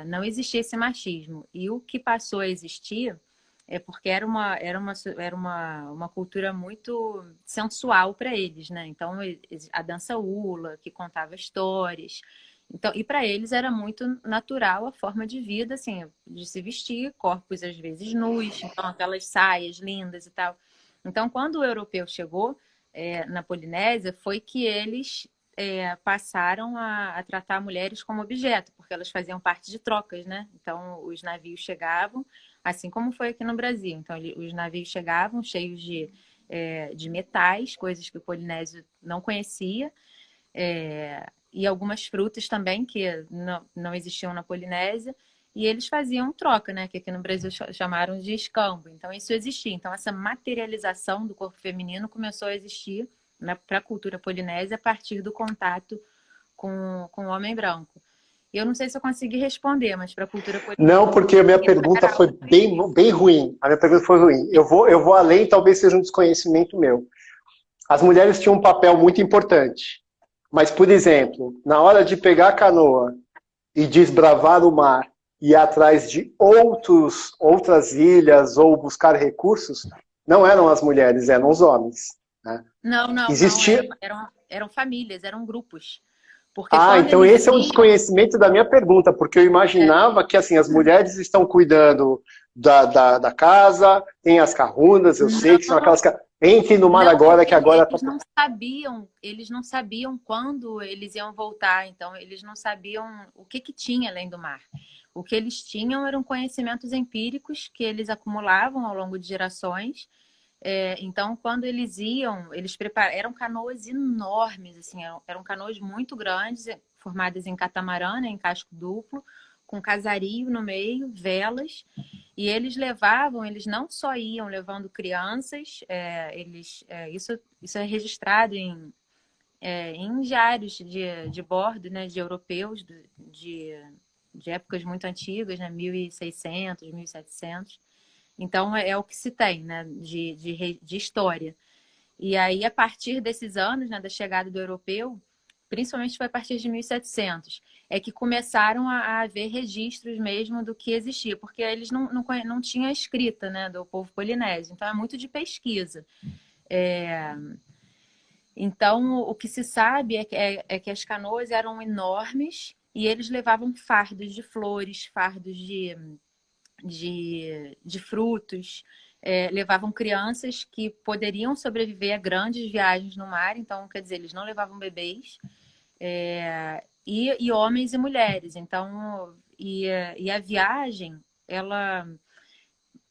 não existia esse machismo. E o que passou a existir é porque era uma cultura muito sensual para eles, né? Então, a dança hula, que contava histórias. Então, e para eles era muito natural a forma de vida, assim, de se vestir, corpos às vezes nus, então aquelas saias lindas e tal. Então, quando o europeu chegou na Polinésia, foi que eles passaram a tratar mulheres como objeto, porque elas faziam parte de trocas, né? Então, os navios chegavam, assim como foi aqui no Brasil. Então, os navios chegavam cheios de metais, coisas que o polinésio não conhecia, e algumas frutas também que não existiam na Polinésia, e eles faziam troca, né? Que aqui no Brasil chamaram de escambo. Então, isso existia. Então, essa materialização do corpo feminino começou a existir para a cultura polinésia a partir do contato com o homem branco. Eu não sei se eu consegui responder, mas para a cultura polinésia... Não, porque a minha pergunta foi bem ruim. A minha pergunta foi ruim. Eu vou além, talvez seja um desconhecimento meu. As mulheres tinham um papel muito importante. Mas, por exemplo, na hora de pegar a canoa e desbravar o mar e ir atrás de outras ilhas ou buscar recursos, não eram as mulheres, eram os homens. Né? Não. Existia... Eram famílias, eram grupos. Porque então esse é um desconhecimento da minha pergunta, porque eu imaginava que assim, as mulheres estão cuidando da casa, tem as carrundas, eu sei que são aquelas que... Entre no mar agora, que agora... Eles não sabiam quando eles iam voltar, então eles não sabiam o que tinha além do mar. O que eles tinham eram conhecimentos empíricos que eles acumulavam ao longo de gerações. Então, quando eles iam, eram canoas enormes, assim, eram canoas muito grandes, formadas em catamarã, né, em casco duplo, com casario no meio, velas, e eles não só iam levando crianças, isso é registrado em diários de bordo, né, de europeus, de épocas muito antigas, né, 1600, 1700. Então, é o que se tem, né, de história. E aí, a partir desses anos, né, da chegada do europeu, principalmente foi a partir de 1700, é que começaram a haver registros mesmo do que existia, porque eles não tinham a escrita, né, do povo polinésio, então é muito de pesquisa. Então, o que se sabe é que as canoas eram enormes e eles levavam fardos de flores, fardos de frutos, levavam crianças que poderiam sobreviver a grandes viagens no mar, então, quer dizer, eles não levavam bebês, e homens e mulheres. Então, a viagem, ela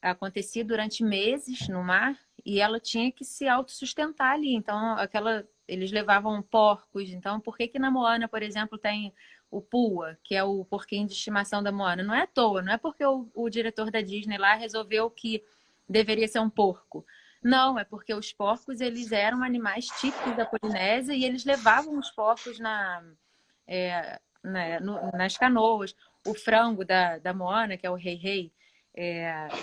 acontecia durante meses no mar e ela tinha que se autossustentar ali. Então, eles levavam porcos. Então, por que na Moana, por exemplo, tem o Pua, que é o porquinho de estimação da Moana? Não é à toa, não é porque o diretor da Disney lá resolveu que deveria ser um porco. Não, é porque os porcos, eles eram animais típicos da Polinésia e eles levavam os porcos né, nas canoas. O frango da Moana, que é o rei-rei,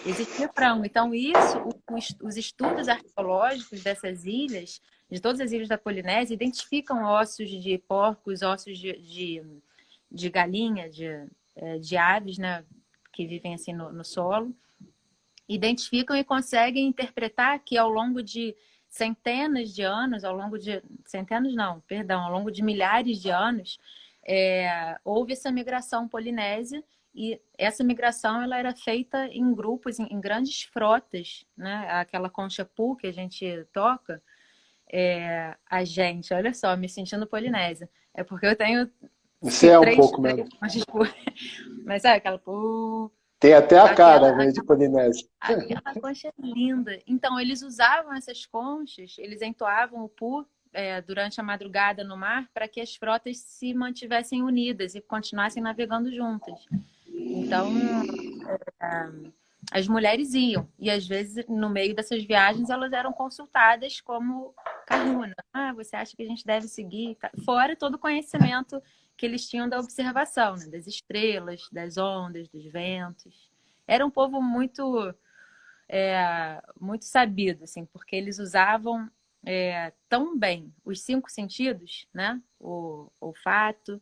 existia frango. Então, os estudos arqueológicos dessas ilhas, de todas as ilhas da Polinésia, identificam ossos de porcos, ossos de galinha, de aves, né, que vivem assim no solo. Identificam e conseguem interpretar que ao longo de centenas de anos, ao longo de milhares de anos, houve essa migração polinésia, e essa migração ela era feita em grupos, em grandes frotas, né? Aquela concha pu que a gente toca, olha só, me sentindo polinésia. É porque eu tenho Você é um três pouco mesmo. conchas pu. Mas sabe aquela pu? Tem até a cara, né, de Polinésia. Aquela concha é linda. Então, eles usavam essas conchas, eles entoavam o pu durante a madrugada no mar para que as frotas se mantivessem unidas e continuassem navegando juntas. Então, as mulheres iam. E, às vezes, no meio dessas viagens, elas eram consultadas como kahuna. Você acha que a gente deve seguir? Fora todo o conhecimento que eles tinham da observação, né? Das estrelas, das ondas, dos ventos. Era um povo muito, muito sabido, assim, porque eles usavam tão bem os 5 sentidos, né? O olfato,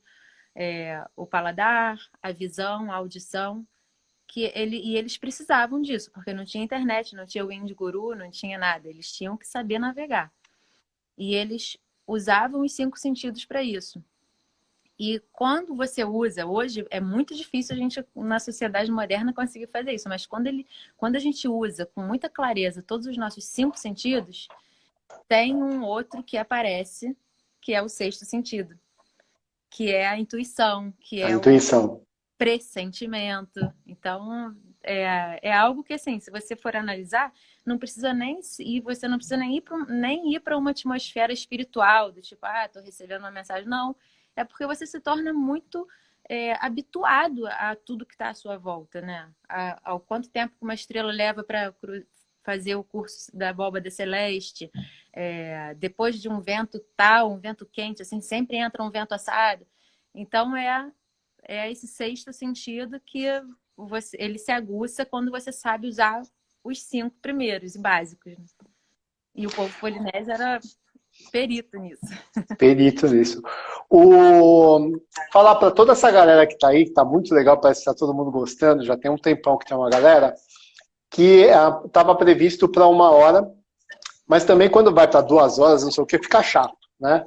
o paladar, a visão, a audição, e eles precisavam disso, porque não tinha internet, não tinha o Guru, não tinha nada. Eles tinham que saber navegar. E eles usavam os 5 sentidos para isso. E quando você usa, hoje é muito difícil a gente, na sociedade moderna, conseguir fazer isso, mas quando a gente usa com muita clareza todos os nossos 5 sentidos, tem um outro que aparece, que é o 6º sentido, que é a intuição, que é o pressentimento. Então, é algo que, assim, se você for analisar, não precisa você não precisa nem ir para uma atmosfera espiritual, do tipo, tô recebendo uma mensagem. Não. É porque você se torna muito habituado a tudo que está à sua volta, né? Ao quanto tempo uma estrela leva para fazer o curso da abóbada celeste, depois de um vento tal, um vento quente, assim, sempre entra um vento assado. Então, esse 6º sentido que ele se aguça quando você sabe usar os 5 primeiros e básicos. Né? E o povo polinésio era perito nisso. Perito nisso. Falar para toda essa galera que está aí, que está muito legal, parece que está todo mundo gostando, já tem um tempão que tem uma galera, que estava previsto para 1 hora, mas também quando vai para 2 horas, não sei o que, fica chato, né?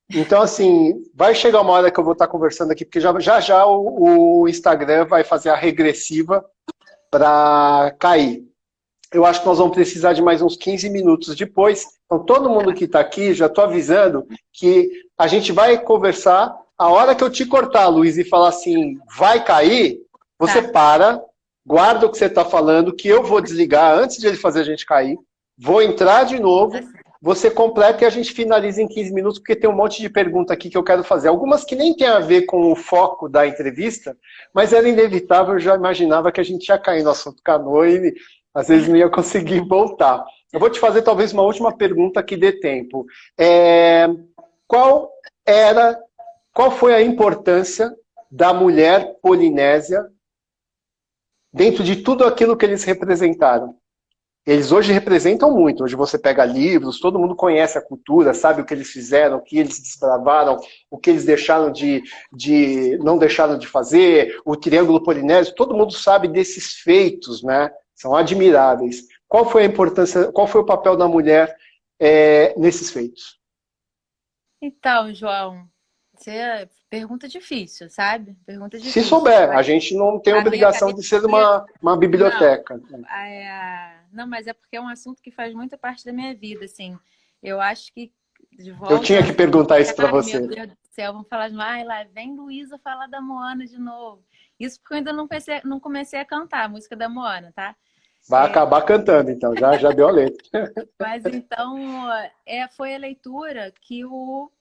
Então, assim, vai chegar uma hora que eu vou estar conversando aqui, porque já o Instagram vai fazer a regressiva para cair. Eu acho que nós vamos precisar de mais uns 15 minutos depois. Então, todo mundo que está aqui, já estou avisando que a gente vai conversar. A hora que eu te cortar, Luiz, e falar assim, vai cair, você para, guarda o que você está falando, que eu vou desligar antes de ele fazer a gente cair. Vou entrar de novo, você completa e a gente finaliza em 15 minutos, porque tem um monte de pergunta aqui que eu quero fazer. Algumas que nem tem a ver com o foco da entrevista, mas era inevitável, eu já imaginava que a gente ia cair no assunto canoa e às vezes não ia conseguir voltar. Eu vou te fazer talvez uma última pergunta que dê tempo. Qual foi a importância da mulher polinésia dentro de tudo aquilo que eles representaram? Eles hoje representam muito. Hoje você pega livros, todo mundo conhece a cultura, sabe o que eles fizeram, o que eles desbravaram, o que eles deixaram não deixaram de fazer, o Triângulo Polinésio, todo mundo sabe desses feitos, né? São admiráveis. Qual foi a importância, qual foi o papel da mulher nesses feitos? Então, João, pergunta difícil, sabe? Pergunta difícil. Se souber, a gente não tem obrigação de ser uma biblioteca. Não, mas é porque é um assunto que faz muita parte da minha vida, assim. Eu acho que de volta... Eu tinha que perguntar isso para você. Meu Deus do céu, vão falar, lá vem Luísa falar da Moana de novo. Isso porque eu ainda não comecei a cantar a música da Moana, tá? Vai acabar cantando, então, já deu a letra. Mas então, foi a leitura que o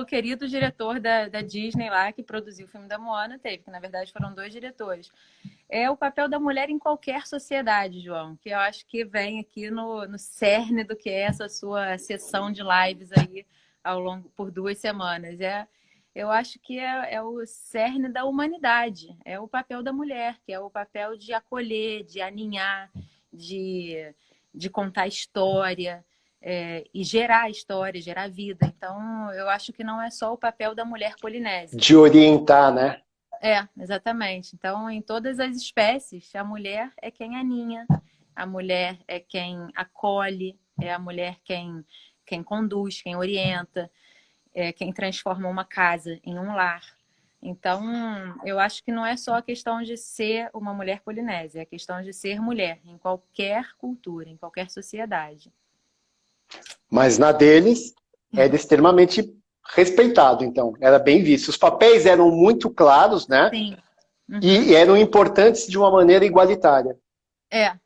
querido diretor da Disney lá, que produziu o filme da Moana, teve, que na verdade foram 2 diretores. É o papel da mulher em qualquer sociedade, João, que eu acho que vem aqui no cerne do que é essa sua sessão de lives aí por 2 semanas. eu acho que é o cerne da humanidade, é o papel da mulher, que é o papel de acolher, de aninhar, de contar história, e gerar história, gerar vida. Então, eu acho que não é só o papel da mulher polinésia. De orientar, né? Exatamente. Então, em todas as espécies, a mulher é quem aninha, a mulher é quem acolhe, é a mulher quem conduz, quem orienta, é quem transforma uma casa em um lar. Então, eu acho que não é só a questão de ser uma mulher polinésia, é a questão de ser mulher em qualquer cultura, em qualquer sociedade. Mas na deles era extremamente respeitado, então, era bem visto. Os papéis eram muito claros, né? Sim. Uhum. E eram importantes de uma maneira igualitária.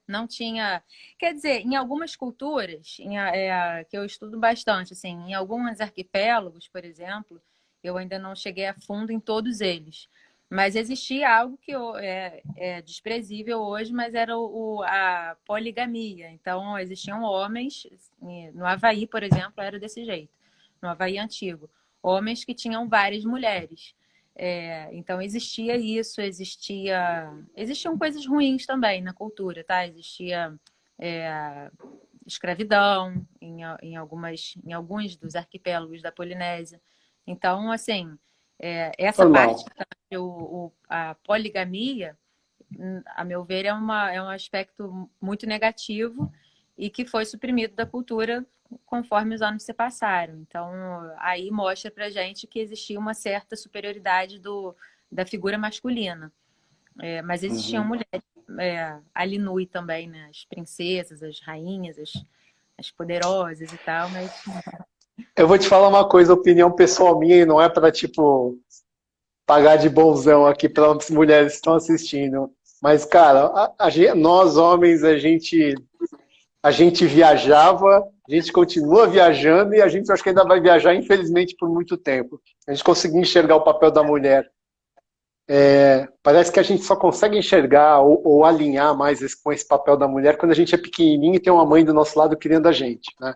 Não tinha... Quer dizer, em algumas culturas, que eu estudo bastante, assim, em alguns arquipélagos, por exemplo, eu ainda não cheguei a fundo em todos eles. Mas existia algo que é desprezível hoje, mas era a poligamia. Então, existiam homens, no Havaí, por exemplo, era desse jeito, no Havaí antigo. Homens que tinham várias mulheres. Então existia isso, existiam coisas ruins também na cultura, tá? Existia escravidão em alguns dos arquipélagos da Polinésia. Então, assim, essa Normal. parte, a poligamia, a meu ver, é um aspecto muito negativo e que foi suprimido da cultura conforme os anos se passaram. Então, aí mostra pra gente que existia uma certa superioridade da figura masculina. Mas existiam mulheres, ali nui também, né? As princesas, as rainhas, as poderosas e tal, mas... Eu vou te falar uma coisa, opinião pessoal minha, e não é para, tipo, pagar de bonzão aqui para as mulheres que estão assistindo. Mas, cara, nós homens, a gente viajava, a gente continua viajando e a gente acho que ainda vai viajar, infelizmente, por muito tempo. A gente conseguiu enxergar o papel da mulher. Parece que a gente só consegue enxergar ou alinhar mais com esse papel da mulher quando a gente é pequenininho e tem uma mãe do nosso lado criando a gente, né?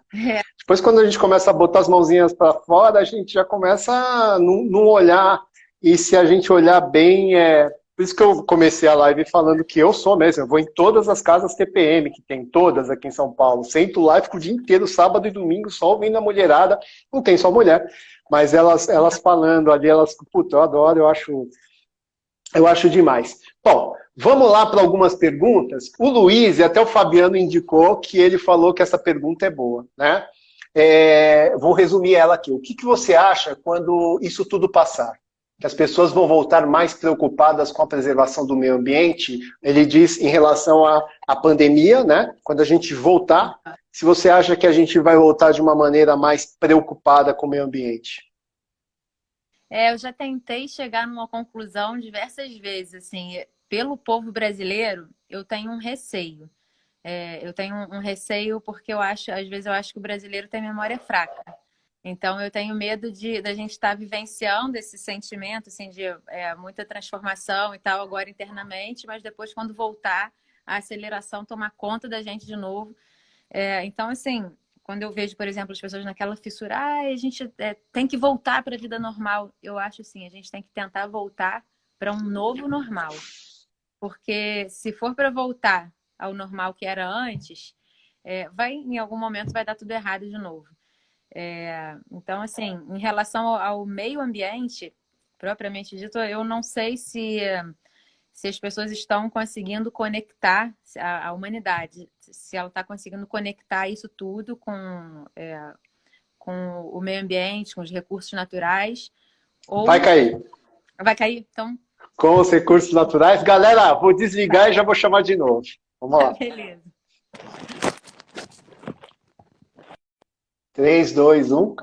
Depois, quando a gente começa a botar as mãozinhas para fora, a gente já começa a não olhar. E se a gente olhar bem, por isso que eu comecei a live falando que eu sou mesmo. Eu vou em todas as casas TPM, que tem todas aqui em São Paulo. Sento lá e fico o dia inteiro, sábado e domingo, só ouvindo a mulherada. Não tem só mulher, mas elas falando ali, puta, eu adoro, eu acho demais. Bom, vamos lá para algumas perguntas. O Luiz e até o Fabiano indicou que ele falou que essa pergunta é boa, né? Vou resumir ela aqui. O que você acha quando isso tudo passar? Que as pessoas vão voltar mais preocupadas com a preservação do meio ambiente? Ele diz em relação à pandemia, né? Quando a gente voltar, se você acha que a gente vai voltar de uma maneira mais preocupada com o meio ambiente? Eu já tentei chegar numa conclusão diversas vezes, assim, pelo povo brasileiro, eu tenho um receio. Eu tenho um receio porque às vezes eu acho que o brasileiro tem memória fraca. Então eu tenho medo da gente estar vivenciando esse sentimento, assim, de muita transformação e tal agora internamente, mas depois quando voltar, a aceleração tomar conta da gente de novo. Então, assim, quando eu vejo, por exemplo, as pessoas naquela fissura, a gente tem que voltar para a vida normal. Eu acho assim, a gente tem que tentar voltar para um novo normal. Porque se for para voltar ao normal que era antes, em algum momento vai dar tudo errado de novo. Então, assim, em relação ao meio ambiente, propriamente dito, eu não sei se as pessoas estão conseguindo conectar a humanidade, se ela está conseguindo conectar isso tudo com o meio ambiente, com os recursos naturais. Vai cair. Vai cair? Então... Com os recursos naturais. Galera, vou desligar e já vou chamar de novo. Vamos lá. Beleza. 3, 2, 1.